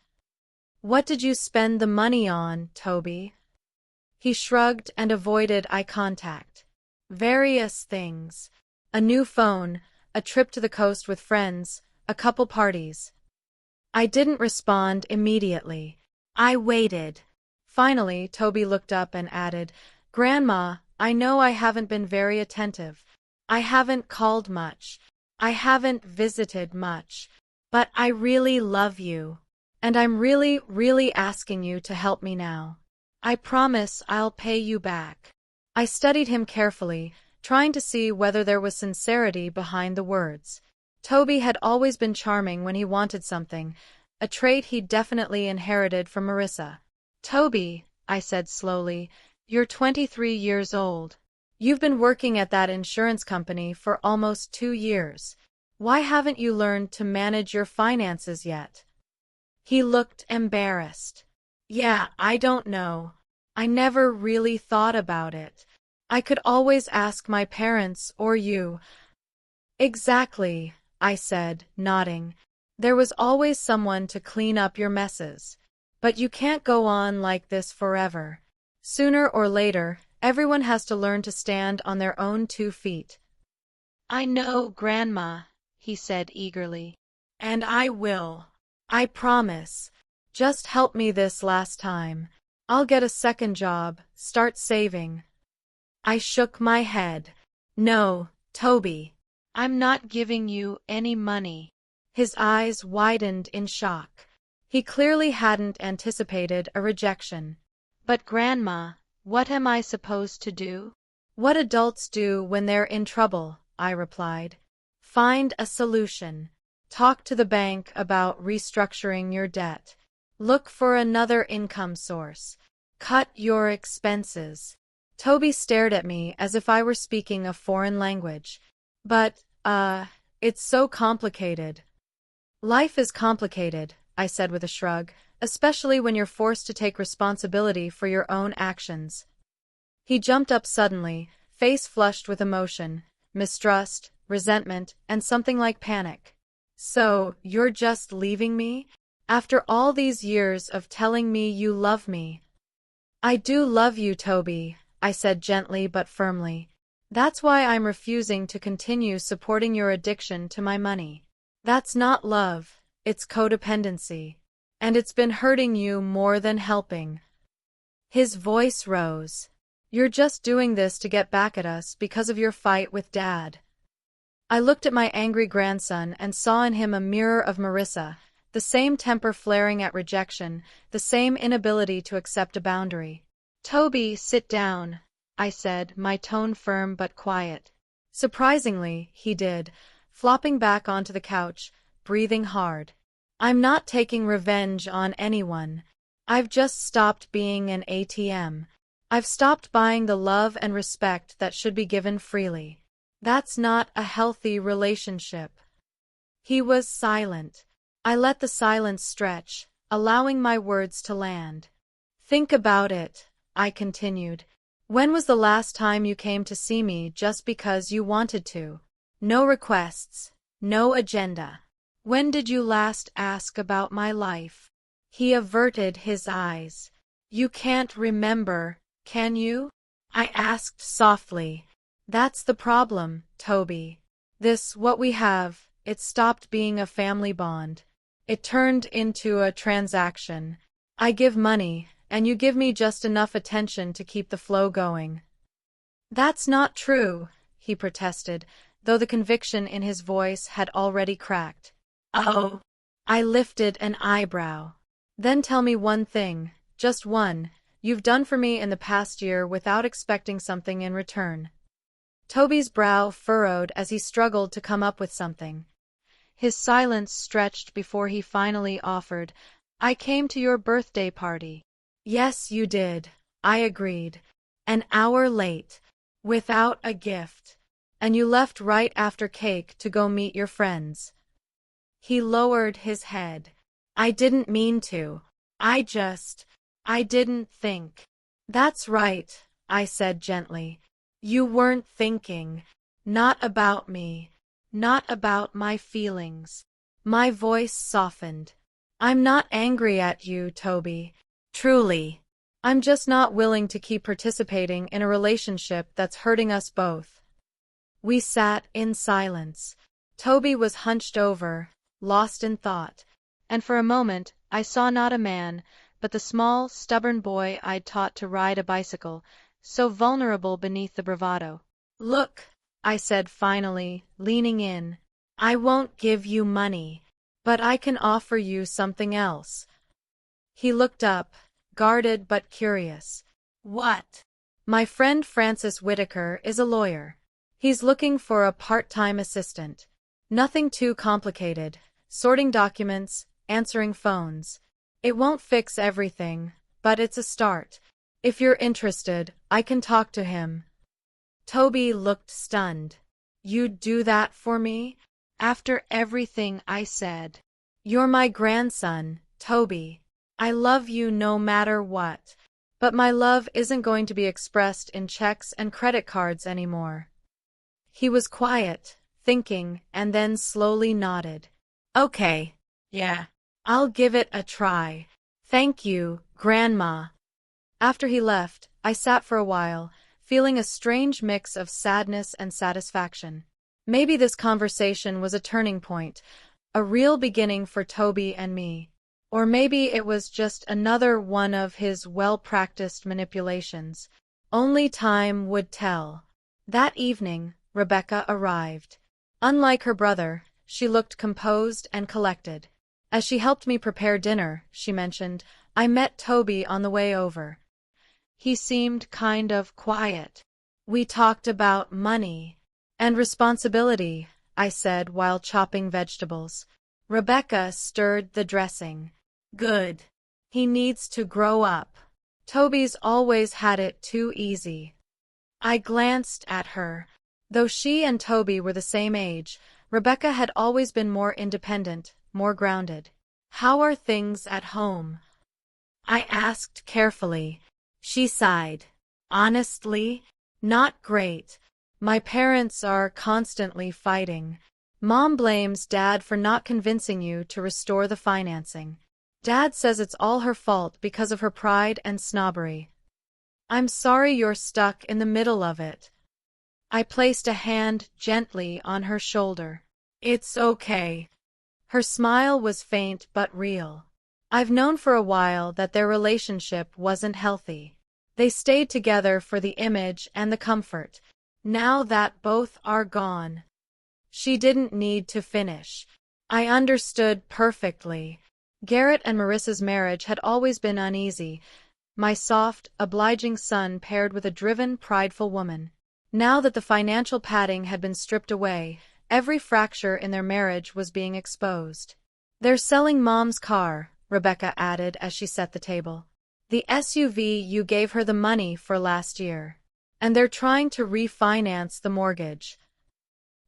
"What did you spend the money on, Toby?" He shrugged and avoided eye contact. "Various things. A new phone, a trip to the coast with friends, a couple parties." I didn't respond immediately. I waited. Finally, Toby looked up and added, "Grandma, I know I haven't been very attentive. I haven't called much. I haven't visited much. But I really love you. And I'm really, really asking you to help me now. I promise I'll pay you back." I studied him carefully, trying to see whether there was sincerity behind the words. Toby had always been charming when he wanted something, a trait he'd definitely inherited from Marissa. "Toby," I said slowly, "you're 23 years old. You've been working at that insurance company for almost 2 years. Why haven't you learned to manage your finances yet?" He looked embarrassed. "Yeah, I don't know. I never really thought about it. I could always ask my parents or you." "Exactly," I said, nodding. "There was always someone to clean up your messes. But you can't go on like this forever. Sooner or later, everyone has to learn to stand on their own 2 feet. "I know, Grandma," he said eagerly. "And I will. I promise. Just help me this last time. I'll get a second job, start saving." I shook my head. "No, Toby. I'm not giving you any money. His eyes widened in shock. He clearly hadn't anticipated a rejection. But Grandma, what am I supposed to do? What adults do when they're in trouble, I replied. Find a solution. Talk to the bank about restructuring your debt. Look for another income source. Cut your expenses. Toby stared at me as if I were speaking a foreign language. But, it's so complicated. Life is complicated, I said with a shrug, especially when you're forced to take responsibility for your own actions. He jumped up suddenly, face flushed with emotion, mistrust, resentment, and something like panic. So, you're just leaving me? After all these years of telling me you love me? I do love you, Toby, I said gently but firmly. That's why I'm refusing to continue supporting your addiction to my money. That's not love, it's codependency. And it's been hurting you more than helping. His voice rose. You're just doing this to get back at us because of your fight with Dad. I looked at my angry grandson and saw in him a mirror of Marissa, the same temper flaring at rejection, the same inability to accept a boundary. Toby, sit down, I said, my tone firm but quiet. Surprisingly, he did, flopping back onto the couch, breathing hard. I'm not taking revenge on anyone. I've just stopped being an ATM. I've stopped buying the love and respect that should be given freely. That's not a healthy relationship. He was silent. I let the silence stretch, allowing my words to land. Think about it, I continued. When was the last time you came to see me just because you wanted to? No requests, no agenda. When did you last ask about my life? He averted his eyes. You can't remember, can you? I asked softly. That's the problem, Toby. What we have, it stopped being a family bond. It turned into a transaction. I give money, and you give me just enough attention to keep the flow going. That's not true, he protested, though the conviction in his voice had already cracked. Oh. I lifted an eyebrow. Then tell me one thing, just one, you've done for me in the past year without expecting something in return. Toby's brow furrowed as he struggled to come up with something. His silence stretched before he finally offered, I came to your birthday party. Yes, you did, I agreed. An hour late, without a gift. And you left right after cake to go meet your friends. He lowered his head. I didn't mean to. I didn't think. That's right, I said gently. You weren't thinking. Not about me. Not about my feelings. My voice softened. I'm not angry at you, Toby. Truly. I'm just not willing to keep participating in a relationship that's hurting us both. We sat in silence. Toby was hunched over, lost in thought, and for a moment I saw not a man, but the small, stubborn boy I'd taught to ride a bicycle, so vulnerable beneath the bravado. Look, I said finally, leaning in. I won't give you money, but I can offer you something else. He looked up, guarded but curious. What? My friend Francis Whitaker is a lawyer. He's looking for a part-time assistant. Nothing too complicated. Sorting documents, answering phones. It won't fix everything, but it's a start. If you're interested, I can talk to him. Toby looked stunned. You'd do that for me? After everything I said. You're my grandson, Toby. I love you no matter what. But my love isn't going to be expressed in checks and credit cards anymore. He was quiet, thinking, and then slowly nodded. Okay. Yeah. I'll give it a try. Thank you, Grandma. After he left, I sat for a while, feeling a strange mix of sadness and satisfaction. Maybe this conversation was a turning point, a real beginning for Toby and me. Or maybe it was just another one of his well-practiced manipulations. Only time would tell. That evening, Rebecca arrived. Unlike her brother, She looked composed and collected. As she helped me prepare dinner, she mentioned, I met Toby on the way over. He seemed kind of quiet. We talked about money and responsibility, I said while chopping vegetables. Rebecca stirred the dressing. Good. He needs to grow up. Toby's always had it too easy. I glanced at her. Though she and Toby were the same age, Rebecca had always been more independent, more grounded. How are things at home? I asked carefully. She sighed. Honestly, not great. My parents are constantly fighting. Mom blames Dad for not convincing you to restore the financing. Dad says it's all her fault because of her pride and snobbery. I'm sorry you're stuck in the middle of it. I placed a hand gently on her shoulder. It's okay. Her smile was faint but real. I've known for a while that their relationship wasn't healthy. They stayed together for the image and the comfort. Now that both are gone. She didn't need to finish. I understood perfectly. Garrett and Marissa's marriage had always been uneasy. My soft, obliging son paired with a driven, prideful woman. Now that the financial padding had been stripped away, every fracture in their marriage was being exposed. They're selling Mom's car, Rebecca added as she set the table. The SUV you gave her the money for last year. And they're trying to refinance the mortgage.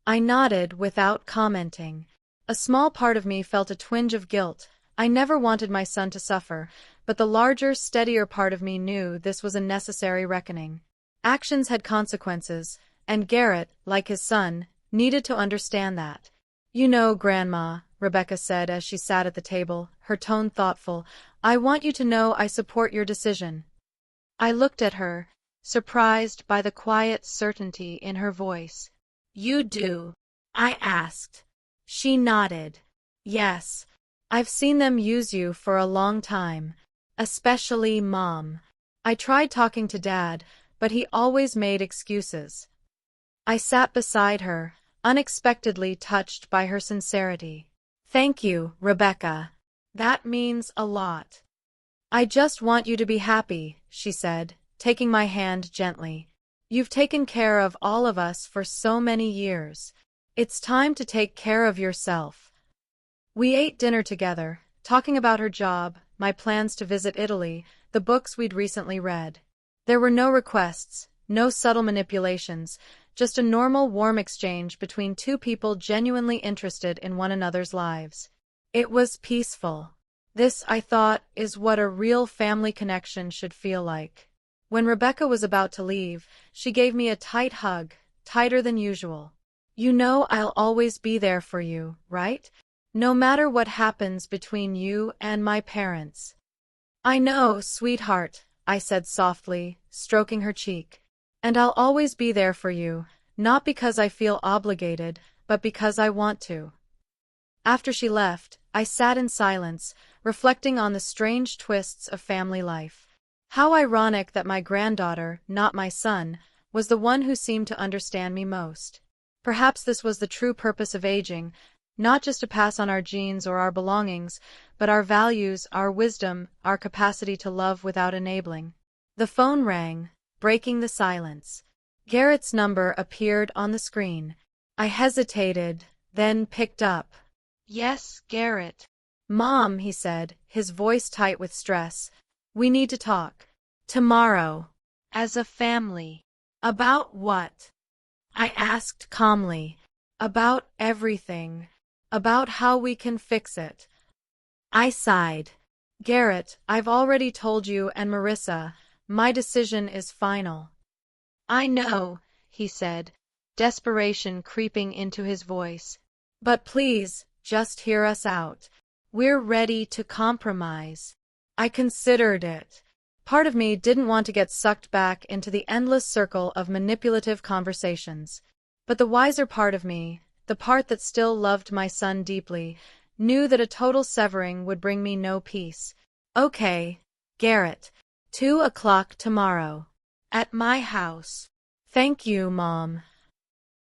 I nodded without commenting. A small part of me felt a twinge of guilt. I never wanted my son to suffer, but the larger, steadier part of me knew this was a necessary reckoning. Actions had consequences, and Garrett, like his son, needed to understand that. You know, Grandma, Rebecca said as she sat at the table, her tone thoughtful, I want you to know I support your decision. I looked at her, surprised by the quiet certainty in her voice. You do? I asked. She nodded. Yes. I've seen them use you for a long time. Especially Mom. I tried talking to Dad, but he always made excuses. I sat beside her, unexpectedly touched by her sincerity. Thank you, Rebecca. That means a lot. I just want you to be happy, she said, taking my hand gently. You've taken care of all of us for so many years. It's time to take care of yourself. We ate dinner together, talking about her job, my plans to visit Italy, the books we'd recently read. There were no requests, no subtle manipulations, just a normal, warm exchange between two people genuinely interested in one another's lives. It was peaceful. This, I thought, is what a real family connection should feel like. When Rebecca was about to leave, she gave me a tight hug, tighter than usual. You know I'll always be there for you, right? No matter what happens between you and my parents. I know, sweetheart, I said softly, stroking her cheek. And I'll always be there for you, not because I feel obligated, but because I want to. After she left, I sat in silence, reflecting on the strange twists of family life. How ironic that my granddaughter, not my son, was the one who seemed to understand me most. Perhaps this was the true purpose of aging, not just to pass on our genes or our belongings, but our values, our wisdom, our capacity to love without enabling. The phone rang, breaking the silence. Garrett's number appeared on the screen. I hesitated, then picked up. Yes, Garrett. Mom, he said, his voice tight with stress. We need to talk. Tomorrow. As a family. About what? I asked calmly. About everything. About how we can fix it. I sighed. Garrett, I've already told you and Marissa, my decision is final. I know, he said, desperation creeping into his voice. But please, just hear us out. We're ready to compromise. I considered it. Part of me didn't want to get sucked back into the endless circle of manipulative conversations. But the wiser part of me, the part that still loved my son deeply, knew that a total severing would bring me no peace. Okay, Garrett, 2 o'clock tomorrow. At my house. Thank you, Mom.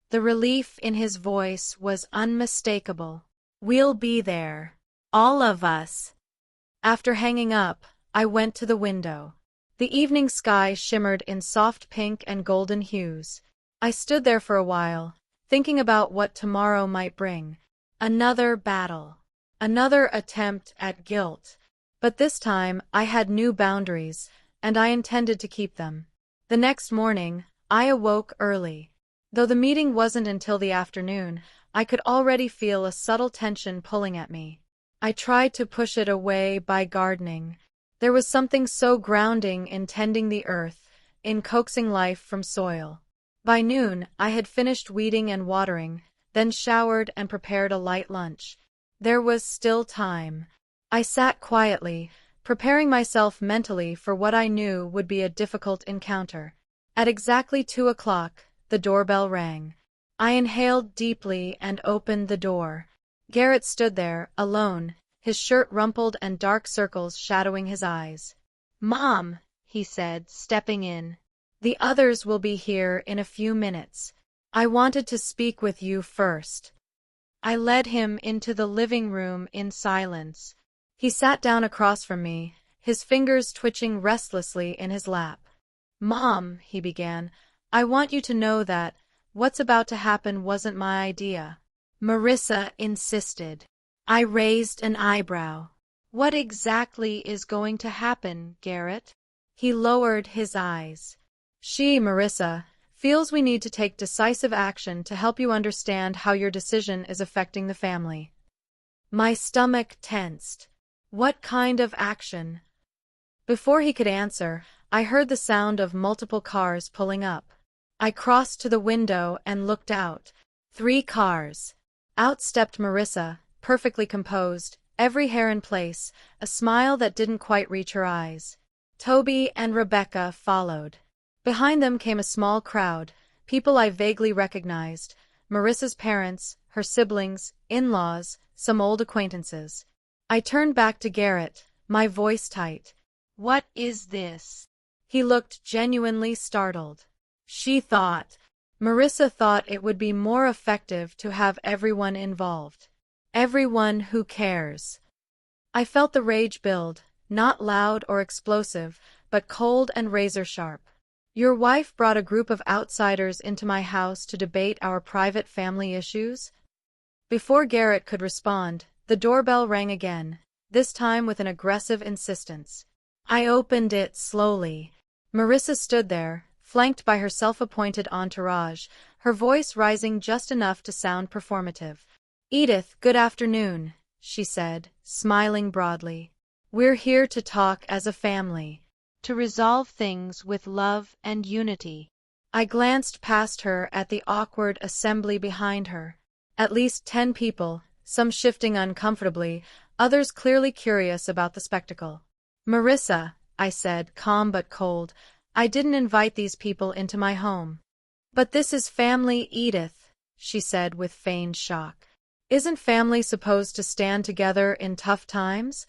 The relief in his voice was unmistakable. "We'll be there. All of us." After hanging up, I went to the window. The evening sky shimmered in soft pink and golden hues. I stood there for a while, thinking about what tomorrow might bring. Another battle. Another attempt at guilt. But this time, I had new boundaries, and I intended to keep them. The next morning, I awoke early. Though the meeting wasn't until the afternoon, I could already feel a subtle tension pulling at me. I tried to push it away by gardening. There was something so grounding in tending the earth, in coaxing life from soil. By noon, I had finished weeding and watering, then showered and prepared a light lunch. There was still time. I sat quietly, preparing myself mentally for what I knew would be a difficult encounter. At exactly 2 o'clock, the doorbell rang. I inhaled deeply and opened the door. Garrett stood there, alone, his shirt rumpled and dark circles shadowing his eyes. "Mom," he said, stepping in. "The others will be here in a few minutes. I wanted to speak with you first." I led him into the living room in silence. He sat down across from me, his fingers twitching restlessly in his lap. "Mom," he began, "I want you to know that what's about to happen wasn't my idea." Marissa insisted. I raised an eyebrow. "What exactly is going to happen, Garrett?" He lowered his eyes. Marissa, feels we need to take decisive action to help you understand how your decision is affecting the family." My stomach tensed. What kind of action? Before he could answer, I heard the sound of multiple cars pulling up. I crossed to the window and looked out. 3 cars. Out stepped Marissa, perfectly composed, every hair in place, a smile that didn't quite reach her eyes. Toby and Rebecca followed. Behind them came a small crowd, people I vaguely recognized, Marissa's parents, her siblings, in-laws, some old acquaintances. I turned back to Garrett, my voice tight. "What is this?" He looked genuinely startled. Marissa thought it would be more effective to have everyone involved. Everyone who cares. I felt the rage build, not loud or explosive, but cold and razor-sharp. "Your wife brought a group of outsiders into my house to debate our private family issues?" Before Garrett could respond, the doorbell rang again, this time with an aggressive insistence. I opened it slowly. Marissa stood there, flanked by her self-appointed entourage, her voice rising just enough to sound performative. "Edith, good afternoon," she said, smiling broadly. "We're here to talk as a family. To resolve things with love and unity." I glanced past her at the awkward assembly behind her. At least 10 people, some shifting uncomfortably, others clearly curious about the spectacle. "Marissa," I said, calm but cold, "I didn't invite these people into my home." "But this is family, Edith," she said with feigned shock. "Isn't family supposed to stand together in tough times?"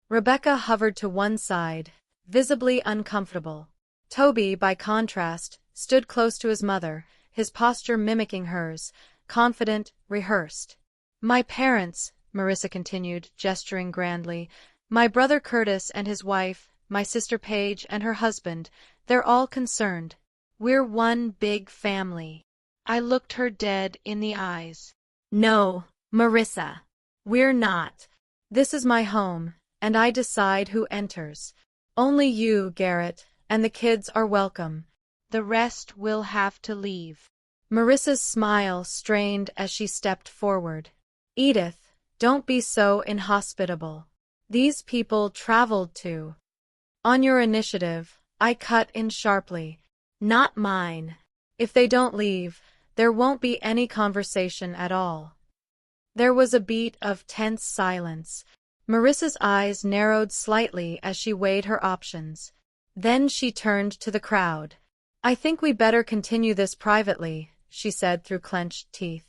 Rebecca hovered to one side, visibly uncomfortable. Toby, by contrast, stood close to his mother, his posture mimicking hers, confident, rehearsed. "My parents," Marissa continued, gesturing grandly, "my brother Curtis and his wife, my sister Paige and her husband, they're all concerned. We're one big family." I looked her dead in the eyes. "No, Marissa. We're not. This is my home, and I decide who enters. Only you, Garrett, and the kids are welcome. The rest will have to leave." Marissa's smile strained as she stepped forward. "Edith, don't be so inhospitable. These people traveled to." "On your initiative," I cut in sharply. "Not mine. If they don't leave, there won't be any conversation at all." There was a beat of tense silence. Marissa's eyes narrowed slightly as she weighed her options. Then she turned to the crowd. "I think we better continue this privately," she said through clenched teeth.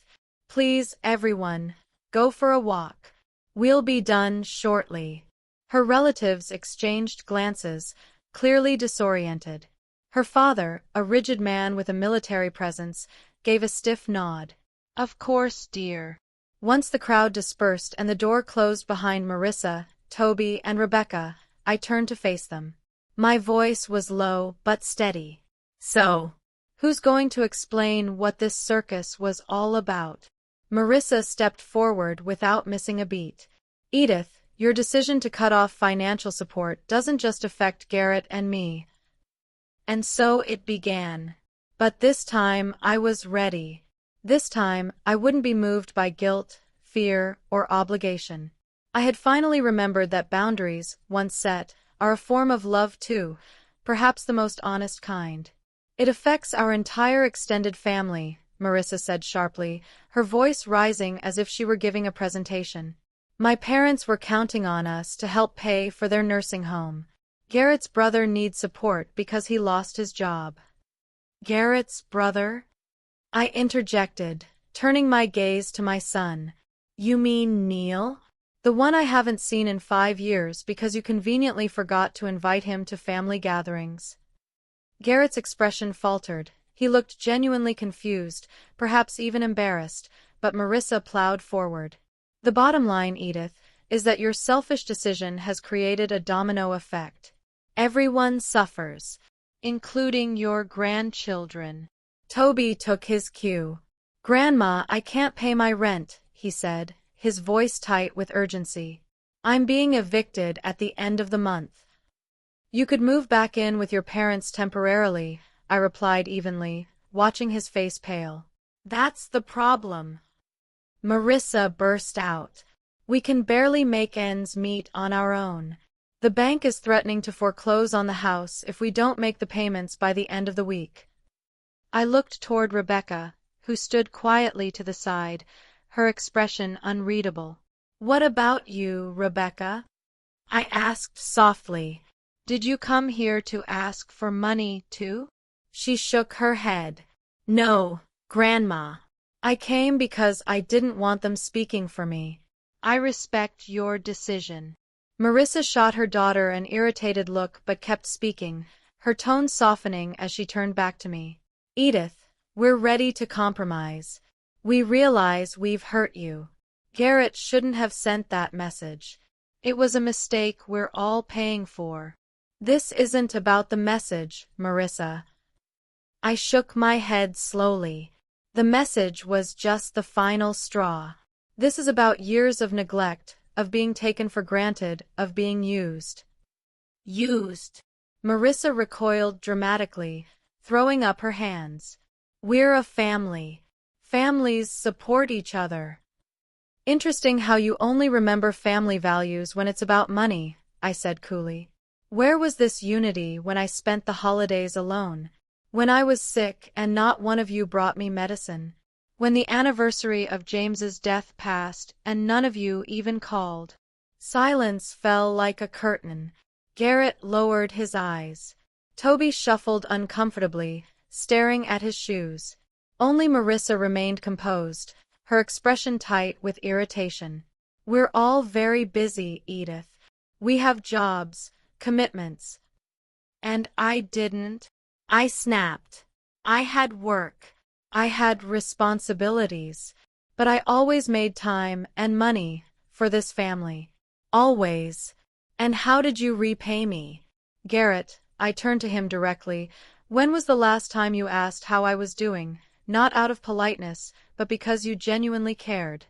"Please, everyone, go for a walk. We'll be done shortly." Her relatives exchanged glances, clearly disoriented. Her father, a rigid man with a military presence, gave a stiff nod. Of course, dear. Once the crowd dispersed and the door closed behind Marissa, Toby, and Rebecca, I turned to face them. My voice was low but steady. So, who's going to explain what this circus was all about? Marissa stepped forward without missing a beat. Edith, your decision to cut off financial support doesn't just affect Garrett and me. And so it began. But this time I was ready. This time I wouldn't be moved by guilt, fear, or obligation. I had finally remembered that boundaries, once set, are a form of love too, perhaps the most honest kind. It affects our entire extended family, Marissa said sharply, her voice rising as if she were giving a presentation. My parents were counting on us to help pay for their nursing home. Garrett's brother needs support because he lost his job. Garrett's brother? I interjected, turning my gaze to my son. You mean Neil? The one I haven't seen in 5 years because you conveniently forgot to invite him to family gatherings. Garrett's expression faltered. He looked genuinely confused, perhaps even embarrassed, but Marissa plowed forward. The bottom line, Edith, is that your selfish decision has created a domino effect. Everyone suffers, including your grandchildren. Toby took his cue. Grandma, I can't pay my rent, he said, his voice tight with urgency. I'm being evicted at the end of the month. You could move back in with your parents temporarily, I replied evenly, watching his face pale. That's the problem. Marissa burst out. We can barely make ends meet on our own. The bank is threatening to foreclose on the house if we don't make the payments by the end of the week. I looked toward Rebecca, who stood quietly to the side, her expression unreadable. What about you, Rebecca? I asked softly. Did you come here to ask for money, too? She shook her head. No, Grandma. I came because I didn't want them speaking for me. I respect your decision. Marissa shot her daughter an irritated look but kept speaking, her tone softening as she turned back to me. Edith, we're ready to compromise. We realize we've hurt you. Garrett shouldn't have sent that message. It was a mistake we're all paying for. This isn't about the message, Marissa. I shook my head slowly. The message was just the final straw. This is about years of neglect, of being taken for granted, of being used. Used. Marissa recoiled dramatically, throwing up her hands. We're a family. Families support each other. Interesting how you only remember family values when it's about money, I said coolly. Where was this unity when I spent the holidays alone? When I was sick and not one of you brought me medicine? When the anniversary of James's death passed and none of you even called? Silence fell like a curtain. Garrett lowered his eyes. Toby shuffled uncomfortably, staring at his shoes. Only Marissa remained composed, her expression tight with irritation. We're all very busy, Edith. We have jobs, commitments. And I didn't. I snapped. I had work. I had responsibilities. But I always made time and money for this family. Always. And how did you repay me? Garrett, I turned to him directly. When was the last time you asked how I was doing, not out of politeness, but because you genuinely cared?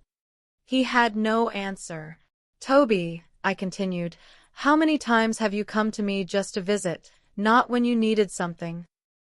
He had no answer. Toby, I continued, how many times have you come to me just to visit, not when you needed something?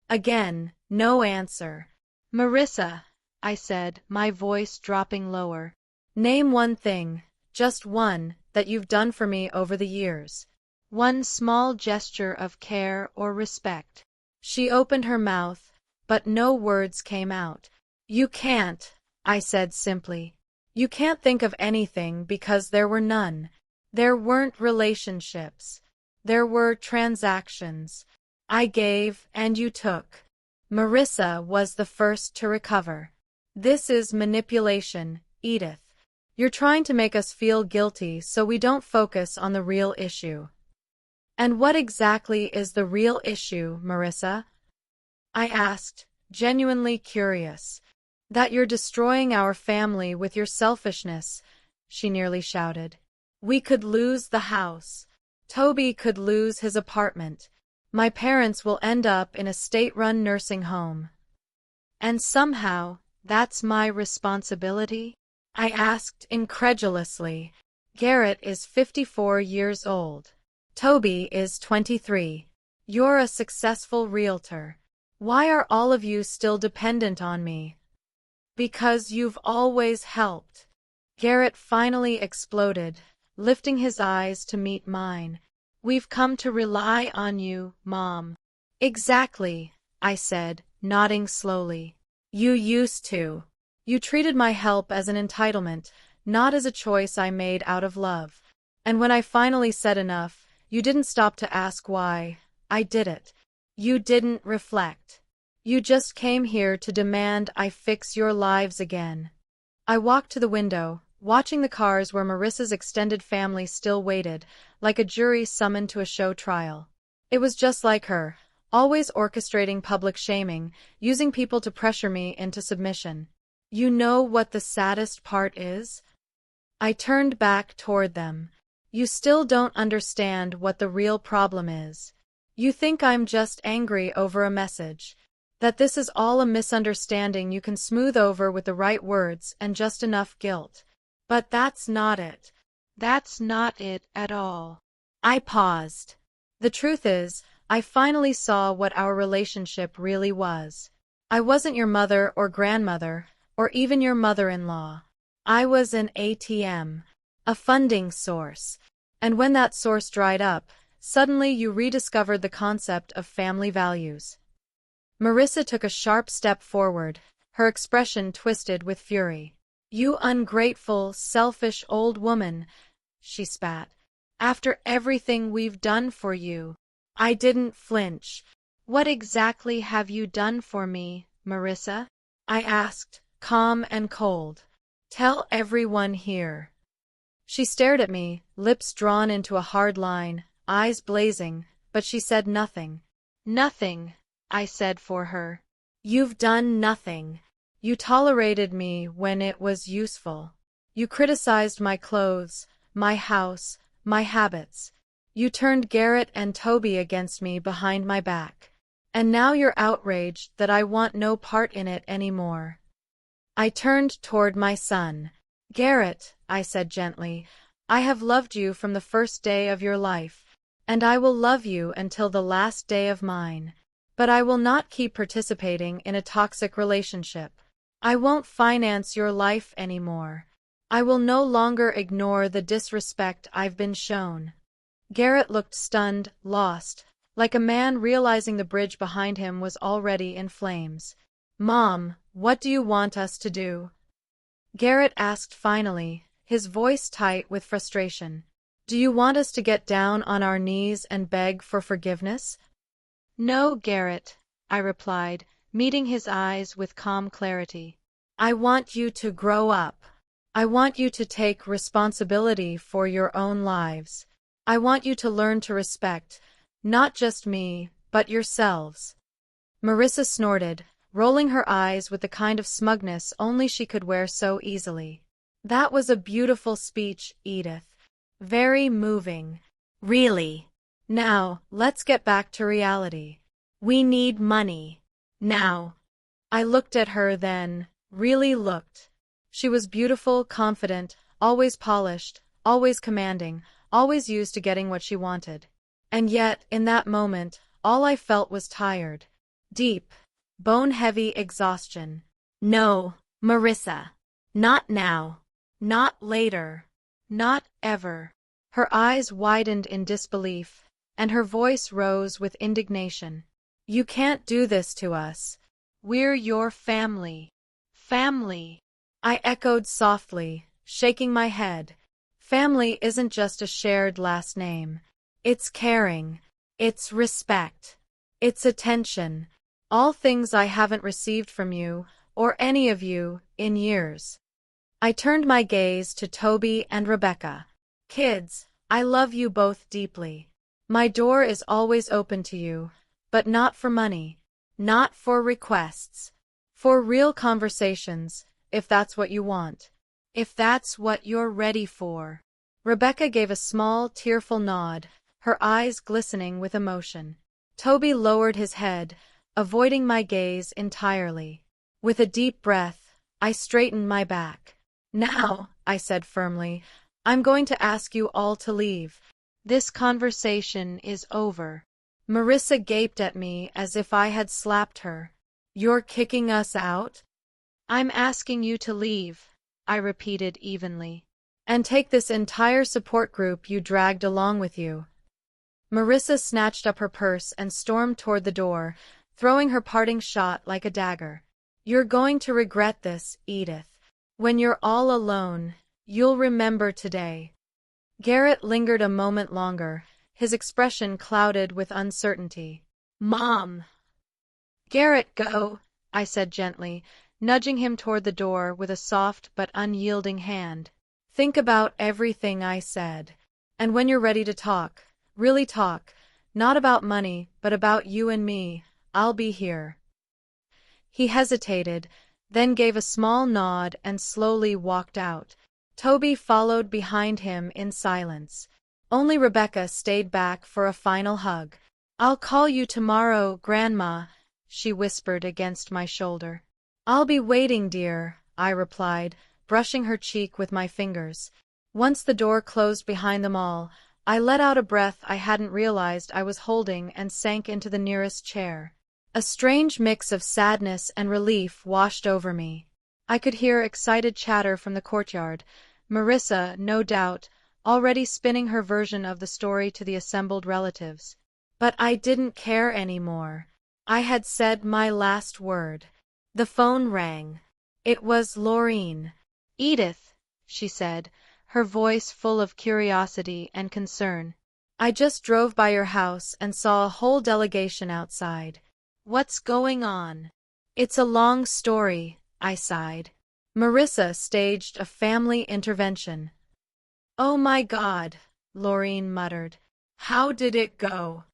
Again, no answer. Marissa, I said, my voice dropping lower. Name one thing, just one, that you've done for me over the years. One small gesture of care or respect. She opened her mouth, but no words came out. You can't, I said simply. You can't think of anything because there were none. There weren't relationships. There were transactions. I gave and you took. Marissa was the first to recover. This is manipulation, Edith. You're trying to make us feel guilty so we don't focus on the real issue. And what exactly is the real issue, Marissa? I asked, genuinely curious. That you're destroying our family with your selfishness, she nearly shouted. We could lose the house. Toby could lose his apartment. My parents will end up in a state-run nursing home. And somehow, that's my responsibility? I asked incredulously. Garrett is 54 years old. Toby is 23. You're a successful realtor. Why are all of you still dependent on me? Because you've always helped. Garrett finally exploded, lifting his eyes to meet mine. We've come to rely on you, Mom. Exactly, I said, nodding slowly. You used to. You treated my help as an entitlement, not as a choice I made out of love. And when I finally said enough, you didn't stop to ask why I did it. You didn't reflect. You just came here to demand I fix your lives again. I walked to the window, watching the cars where Marissa's extended family still waited, like a jury summoned to a show trial. It was just like her, always orchestrating public shaming, using people to pressure me into submission. You know what the saddest part is? I turned back toward them. You still don't understand what the real problem is. You think I'm just angry over a message. That this is all a misunderstanding you can smooth over with the right words and just enough guilt. But that's not it. That's not it at all. I paused. The truth is, I finally saw what our relationship really was. I wasn't your mother or grandmother, or even your mother-in-law. I was an ATM, a funding source. And when that source dried up, suddenly you rediscovered the concept of family values. Marissa took a sharp step forward, her expression twisted with fury. You ungrateful, selfish old woman, she spat. After everything we've done for you. I didn't flinch. What exactly have you done for me, Marissa? I asked, calm and cold. Tell everyone here. She stared at me, lips drawn into a hard line, eyes blazing, but she said nothing. Nothing, I said for her. You've done nothing. You tolerated me when it was useful. You criticized my clothes, my house, my habits. You turned Garrett and Toby against me behind my back. And now you're outraged that I want no part in it anymore. I turned toward my son. Garrett, I said gently, I have loved you from the first day of your life, and I will love you until the last day of mine. But I will not keep participating in a toxic relationship. I won't finance your life anymore. I will no longer ignore the disrespect I've been shown. Garrett looked stunned, lost, like a man realizing the bridge behind him was already in flames. Mom, what do you want us to do? Garrett asked finally, his voice tight with frustration. Do you want us to get down on our knees and beg for forgiveness? No, Garrett, I replied, meeting his eyes with calm clarity. I want you to grow up. I want you to take responsibility for your own lives. I want you to learn to respect, not just me, but yourselves. Marissa snorted, rolling her eyes with the kind of smugness only she could wear so easily. That was a beautiful speech, Edith. Very moving. Really. Now, let's get back to reality. We need money. Now. I looked at her then, really looked. She was beautiful, confident, always polished, always commanding, always used to getting what she wanted. And yet, in that moment, all I felt was tired. Deep, bone-heavy exhaustion. No, Marissa. Not now. Not later. Not ever. Her eyes widened in disbelief, and her voice rose with indignation. You can't do this to us. We're your family. Family. I echoed softly, shaking my head. Family isn't just a shared last name. It's caring. It's respect. It's attention. All things I haven't received from you, or any of you, in years. I turned my gaze to Toby and Rebecca. Kids, I love you both deeply. My door is always open to you, but not for money. Not for requests. For real conversations, if that's what you want. If that's what you're ready for. Rebecca gave a small, tearful nod, her eyes glistening with emotion. Toby lowered his head, avoiding my gaze entirely. With a deep breath, I straightened my back. Now, I said firmly, I'm going to ask you all to leave. This conversation is over. Marissa gaped at me as if I had slapped her. You're kicking us out? I'm asking you to leave, I repeated evenly. And take this entire support group you dragged along with you. Marissa snatched up her purse and stormed toward the door, throwing her parting shot like a dagger. You're going to regret this, Edith. When you're all alone, you'll remember today. Garrett lingered a moment longer, his expression clouded with uncertainty. Mom! Garrett, go, I said gently, nudging him toward the door with a soft but unyielding hand. Think about everything I said. And when you're ready to talk, really talk, not about money, but about you and me, I'll be here. He hesitated, then gave a small nod and slowly walked out. Toby followed behind him in silence. Only Rebecca stayed back for a final hug. I'll call you tomorrow, Grandma, she whispered against my shoulder. I'll be waiting, dear, I replied, brushing her cheek with my fingers. Once the door closed behind them all, I let out a breath I hadn't realized I was holding and sank into the nearest chair. A strange mix of sadness and relief washed over me. I could hear excited chatter from the courtyard, Marissa, no doubt, already spinning her version of the story to the assembled relatives. But I didn't care anymore. I had said my last word. The phone rang. It was Laureen. Edith, she said, her voice full of curiosity and concern. I just drove by your house and saw a whole delegation outside. What's going on? It's a long story, I sighed. Marissa staged a family intervention. Oh my God, Laureen muttered. How did it go?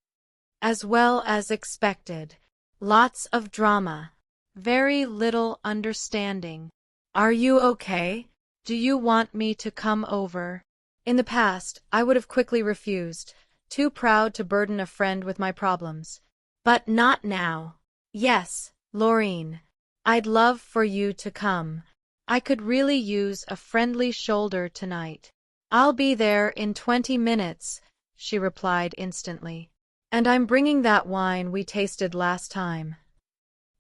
As well as expected. Lots of drama. Very little understanding. Are you okay? Do you want me to come over? In the past, I would have quickly refused, too proud to burden a friend with my problems. But not now. Yes, Laureen. I'd love for you to come. I could really use a friendly shoulder tonight. I'll be there in 20 minutes, she replied instantly. And I'm bringing that wine we tasted last time.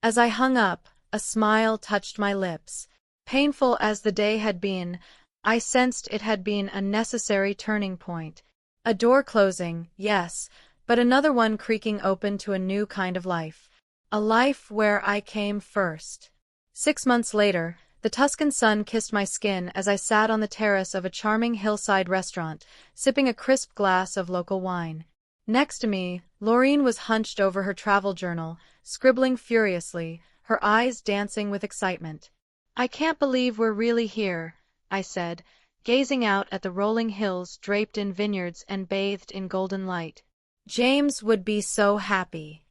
As I hung up, a smile touched my lips. Painful as the day had been, I sensed it had been a necessary turning point. A door closing, yes, but another one creaking open to a new kind of life. A life where I came first. 6 months later, the Tuscan sun kissed my skin as I sat on the terrace of a charming hillside restaurant, sipping a crisp glass of local wine. Next to me, Laureen was hunched over her travel journal, scribbling furiously, her eyes dancing with excitement. I can't believe we're really here, I said, gazing out at the rolling hills draped in vineyards and bathed in golden light. James would be so happy.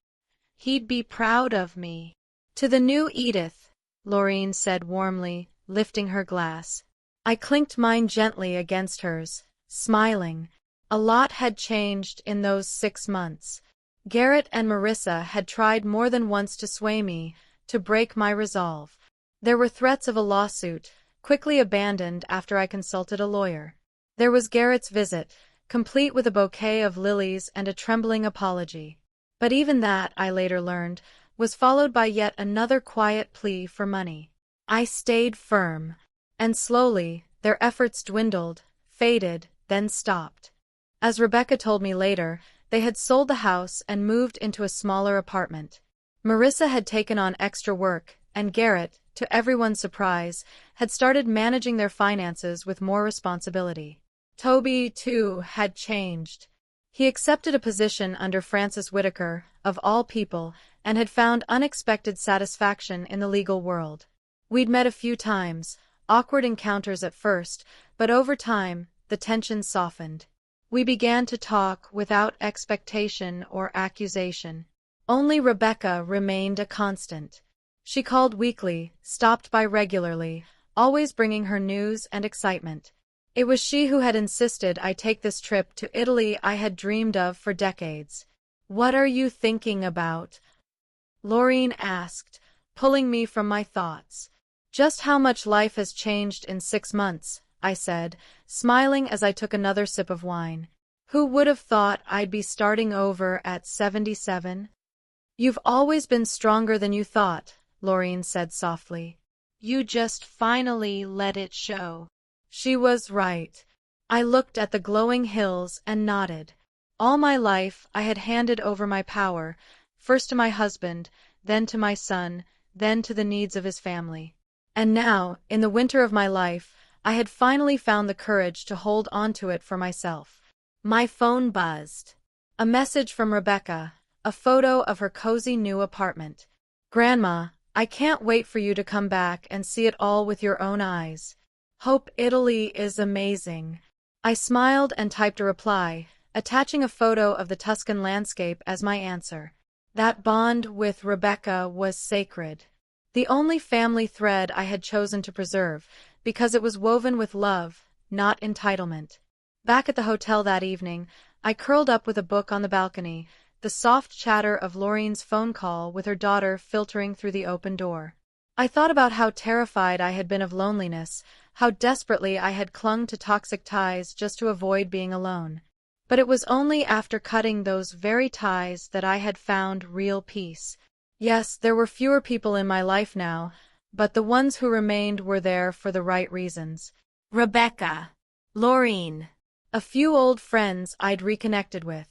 He'd be proud of me. To the new Edith, Laureen said warmly, lifting her glass. I clinked mine gently against hers, smiling. A lot had changed in those 6 months. Garrett and Marissa had tried more than once to sway me, to break my resolve. There were threats of a lawsuit, quickly abandoned after I consulted a lawyer. There was Garrett's visit, complete with a bouquet of lilies and a trembling apology. But even that, I later learned, was followed by yet another quiet plea for money. I stayed firm. And slowly, their efforts dwindled, faded, then stopped. As Rebecca told me later, they had sold the house and moved into a smaller apartment. Marissa had taken on extra work, and Garrett, to everyone's surprise, had started managing their finances with more responsibility. Toby, too, had changed. He accepted a position under Francis Whitaker, of all people, and had found unexpected satisfaction in the legal world. We'd met a few times, awkward encounters at first, but over time, the tension softened. We began to talk without expectation or accusation. Only Rebecca remained a constant. She called weekly, stopped by regularly, always bringing her news and excitement. It was she who had insisted I take this trip to Italy I had dreamed of for decades. "What are you thinking about?" Laureen asked, pulling me from my thoughts. "Just how much life has changed in 6 months," I said, smiling as I took another sip of wine. "Who would have thought I'd be starting over at 77? "You've always been stronger than you thought," Laureen said softly. "You just finally let it show." She was right. I looked at the glowing hills and nodded. All my life I had handed over my power, first to my husband, then to my son, then to the needs of his family. And now, in the winter of my life, I had finally found the courage to hold onto it for myself. My phone buzzed. A message from Rebecca, a photo of her cozy new apartment. "Grandma, I can't wait for you to come back and see it all with your own eyes. Hope Italy is amazing." I smiled and typed a reply, attaching a photo of the Tuscan landscape as my answer. That bond with Rebecca was sacred. The only family thread I had chosen to preserve, because it was woven with love, not entitlement. Back at the hotel that evening, I curled up with a book on the balcony, the soft chatter of Laureen's phone call with her daughter filtering through the open door. I thought about how terrified I had been of loneliness, how desperately I had clung to toxic ties just to avoid being alone. But it was only after cutting those very ties that I had found real peace. Yes, there were fewer people in my life now, but the ones who remained were there for the right reasons. Rebecca, Laureen, a few old friends I'd reconnected with.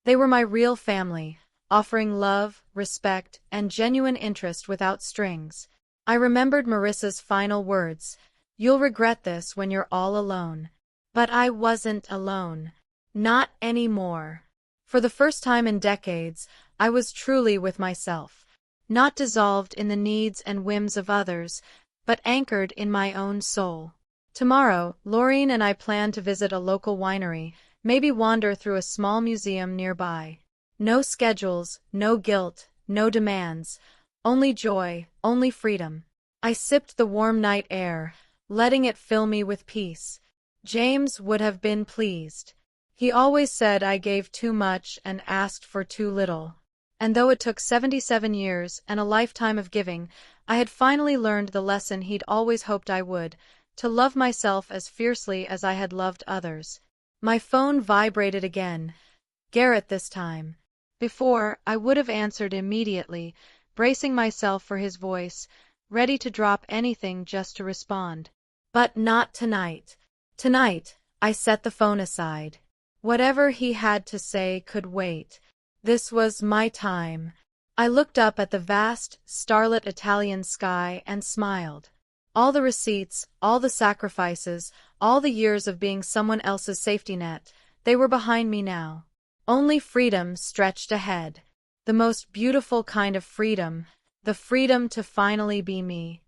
They were my real family, offering love, respect, and genuine interest without strings. I remembered Marissa's final words, "You'll regret this when you're all alone." But I wasn't alone. Not anymore. For the first time in decades, I was truly with myself. Not dissolved in the needs and whims of others, but anchored in my own soul. Tomorrow, Laureen and I plan to visit a local winery, maybe wander through a small museum nearby. No schedules, no guilt, no demands. Only joy, only freedom. I sipped the warm night air, letting it fill me with peace. James would have been pleased. He always said I gave too much and asked for too little. And though it took 77 years and a lifetime of giving, I had finally learned the lesson he'd always hoped I would, to love myself as fiercely as I had loved others. My phone vibrated again. Garrett this time. Before, I would have answered immediately, bracing myself for his voice, ready to drop anything just to respond. But not tonight. Tonight, I set the phone aside. Whatever he had to say could wait. This was my time. I looked up at the vast, starlit Italian sky and smiled. All the receipts, all the sacrifices, all the years of being someone else's safety net, they were behind me now. Only freedom stretched ahead. The most beautiful kind of freedom, the freedom to finally be me.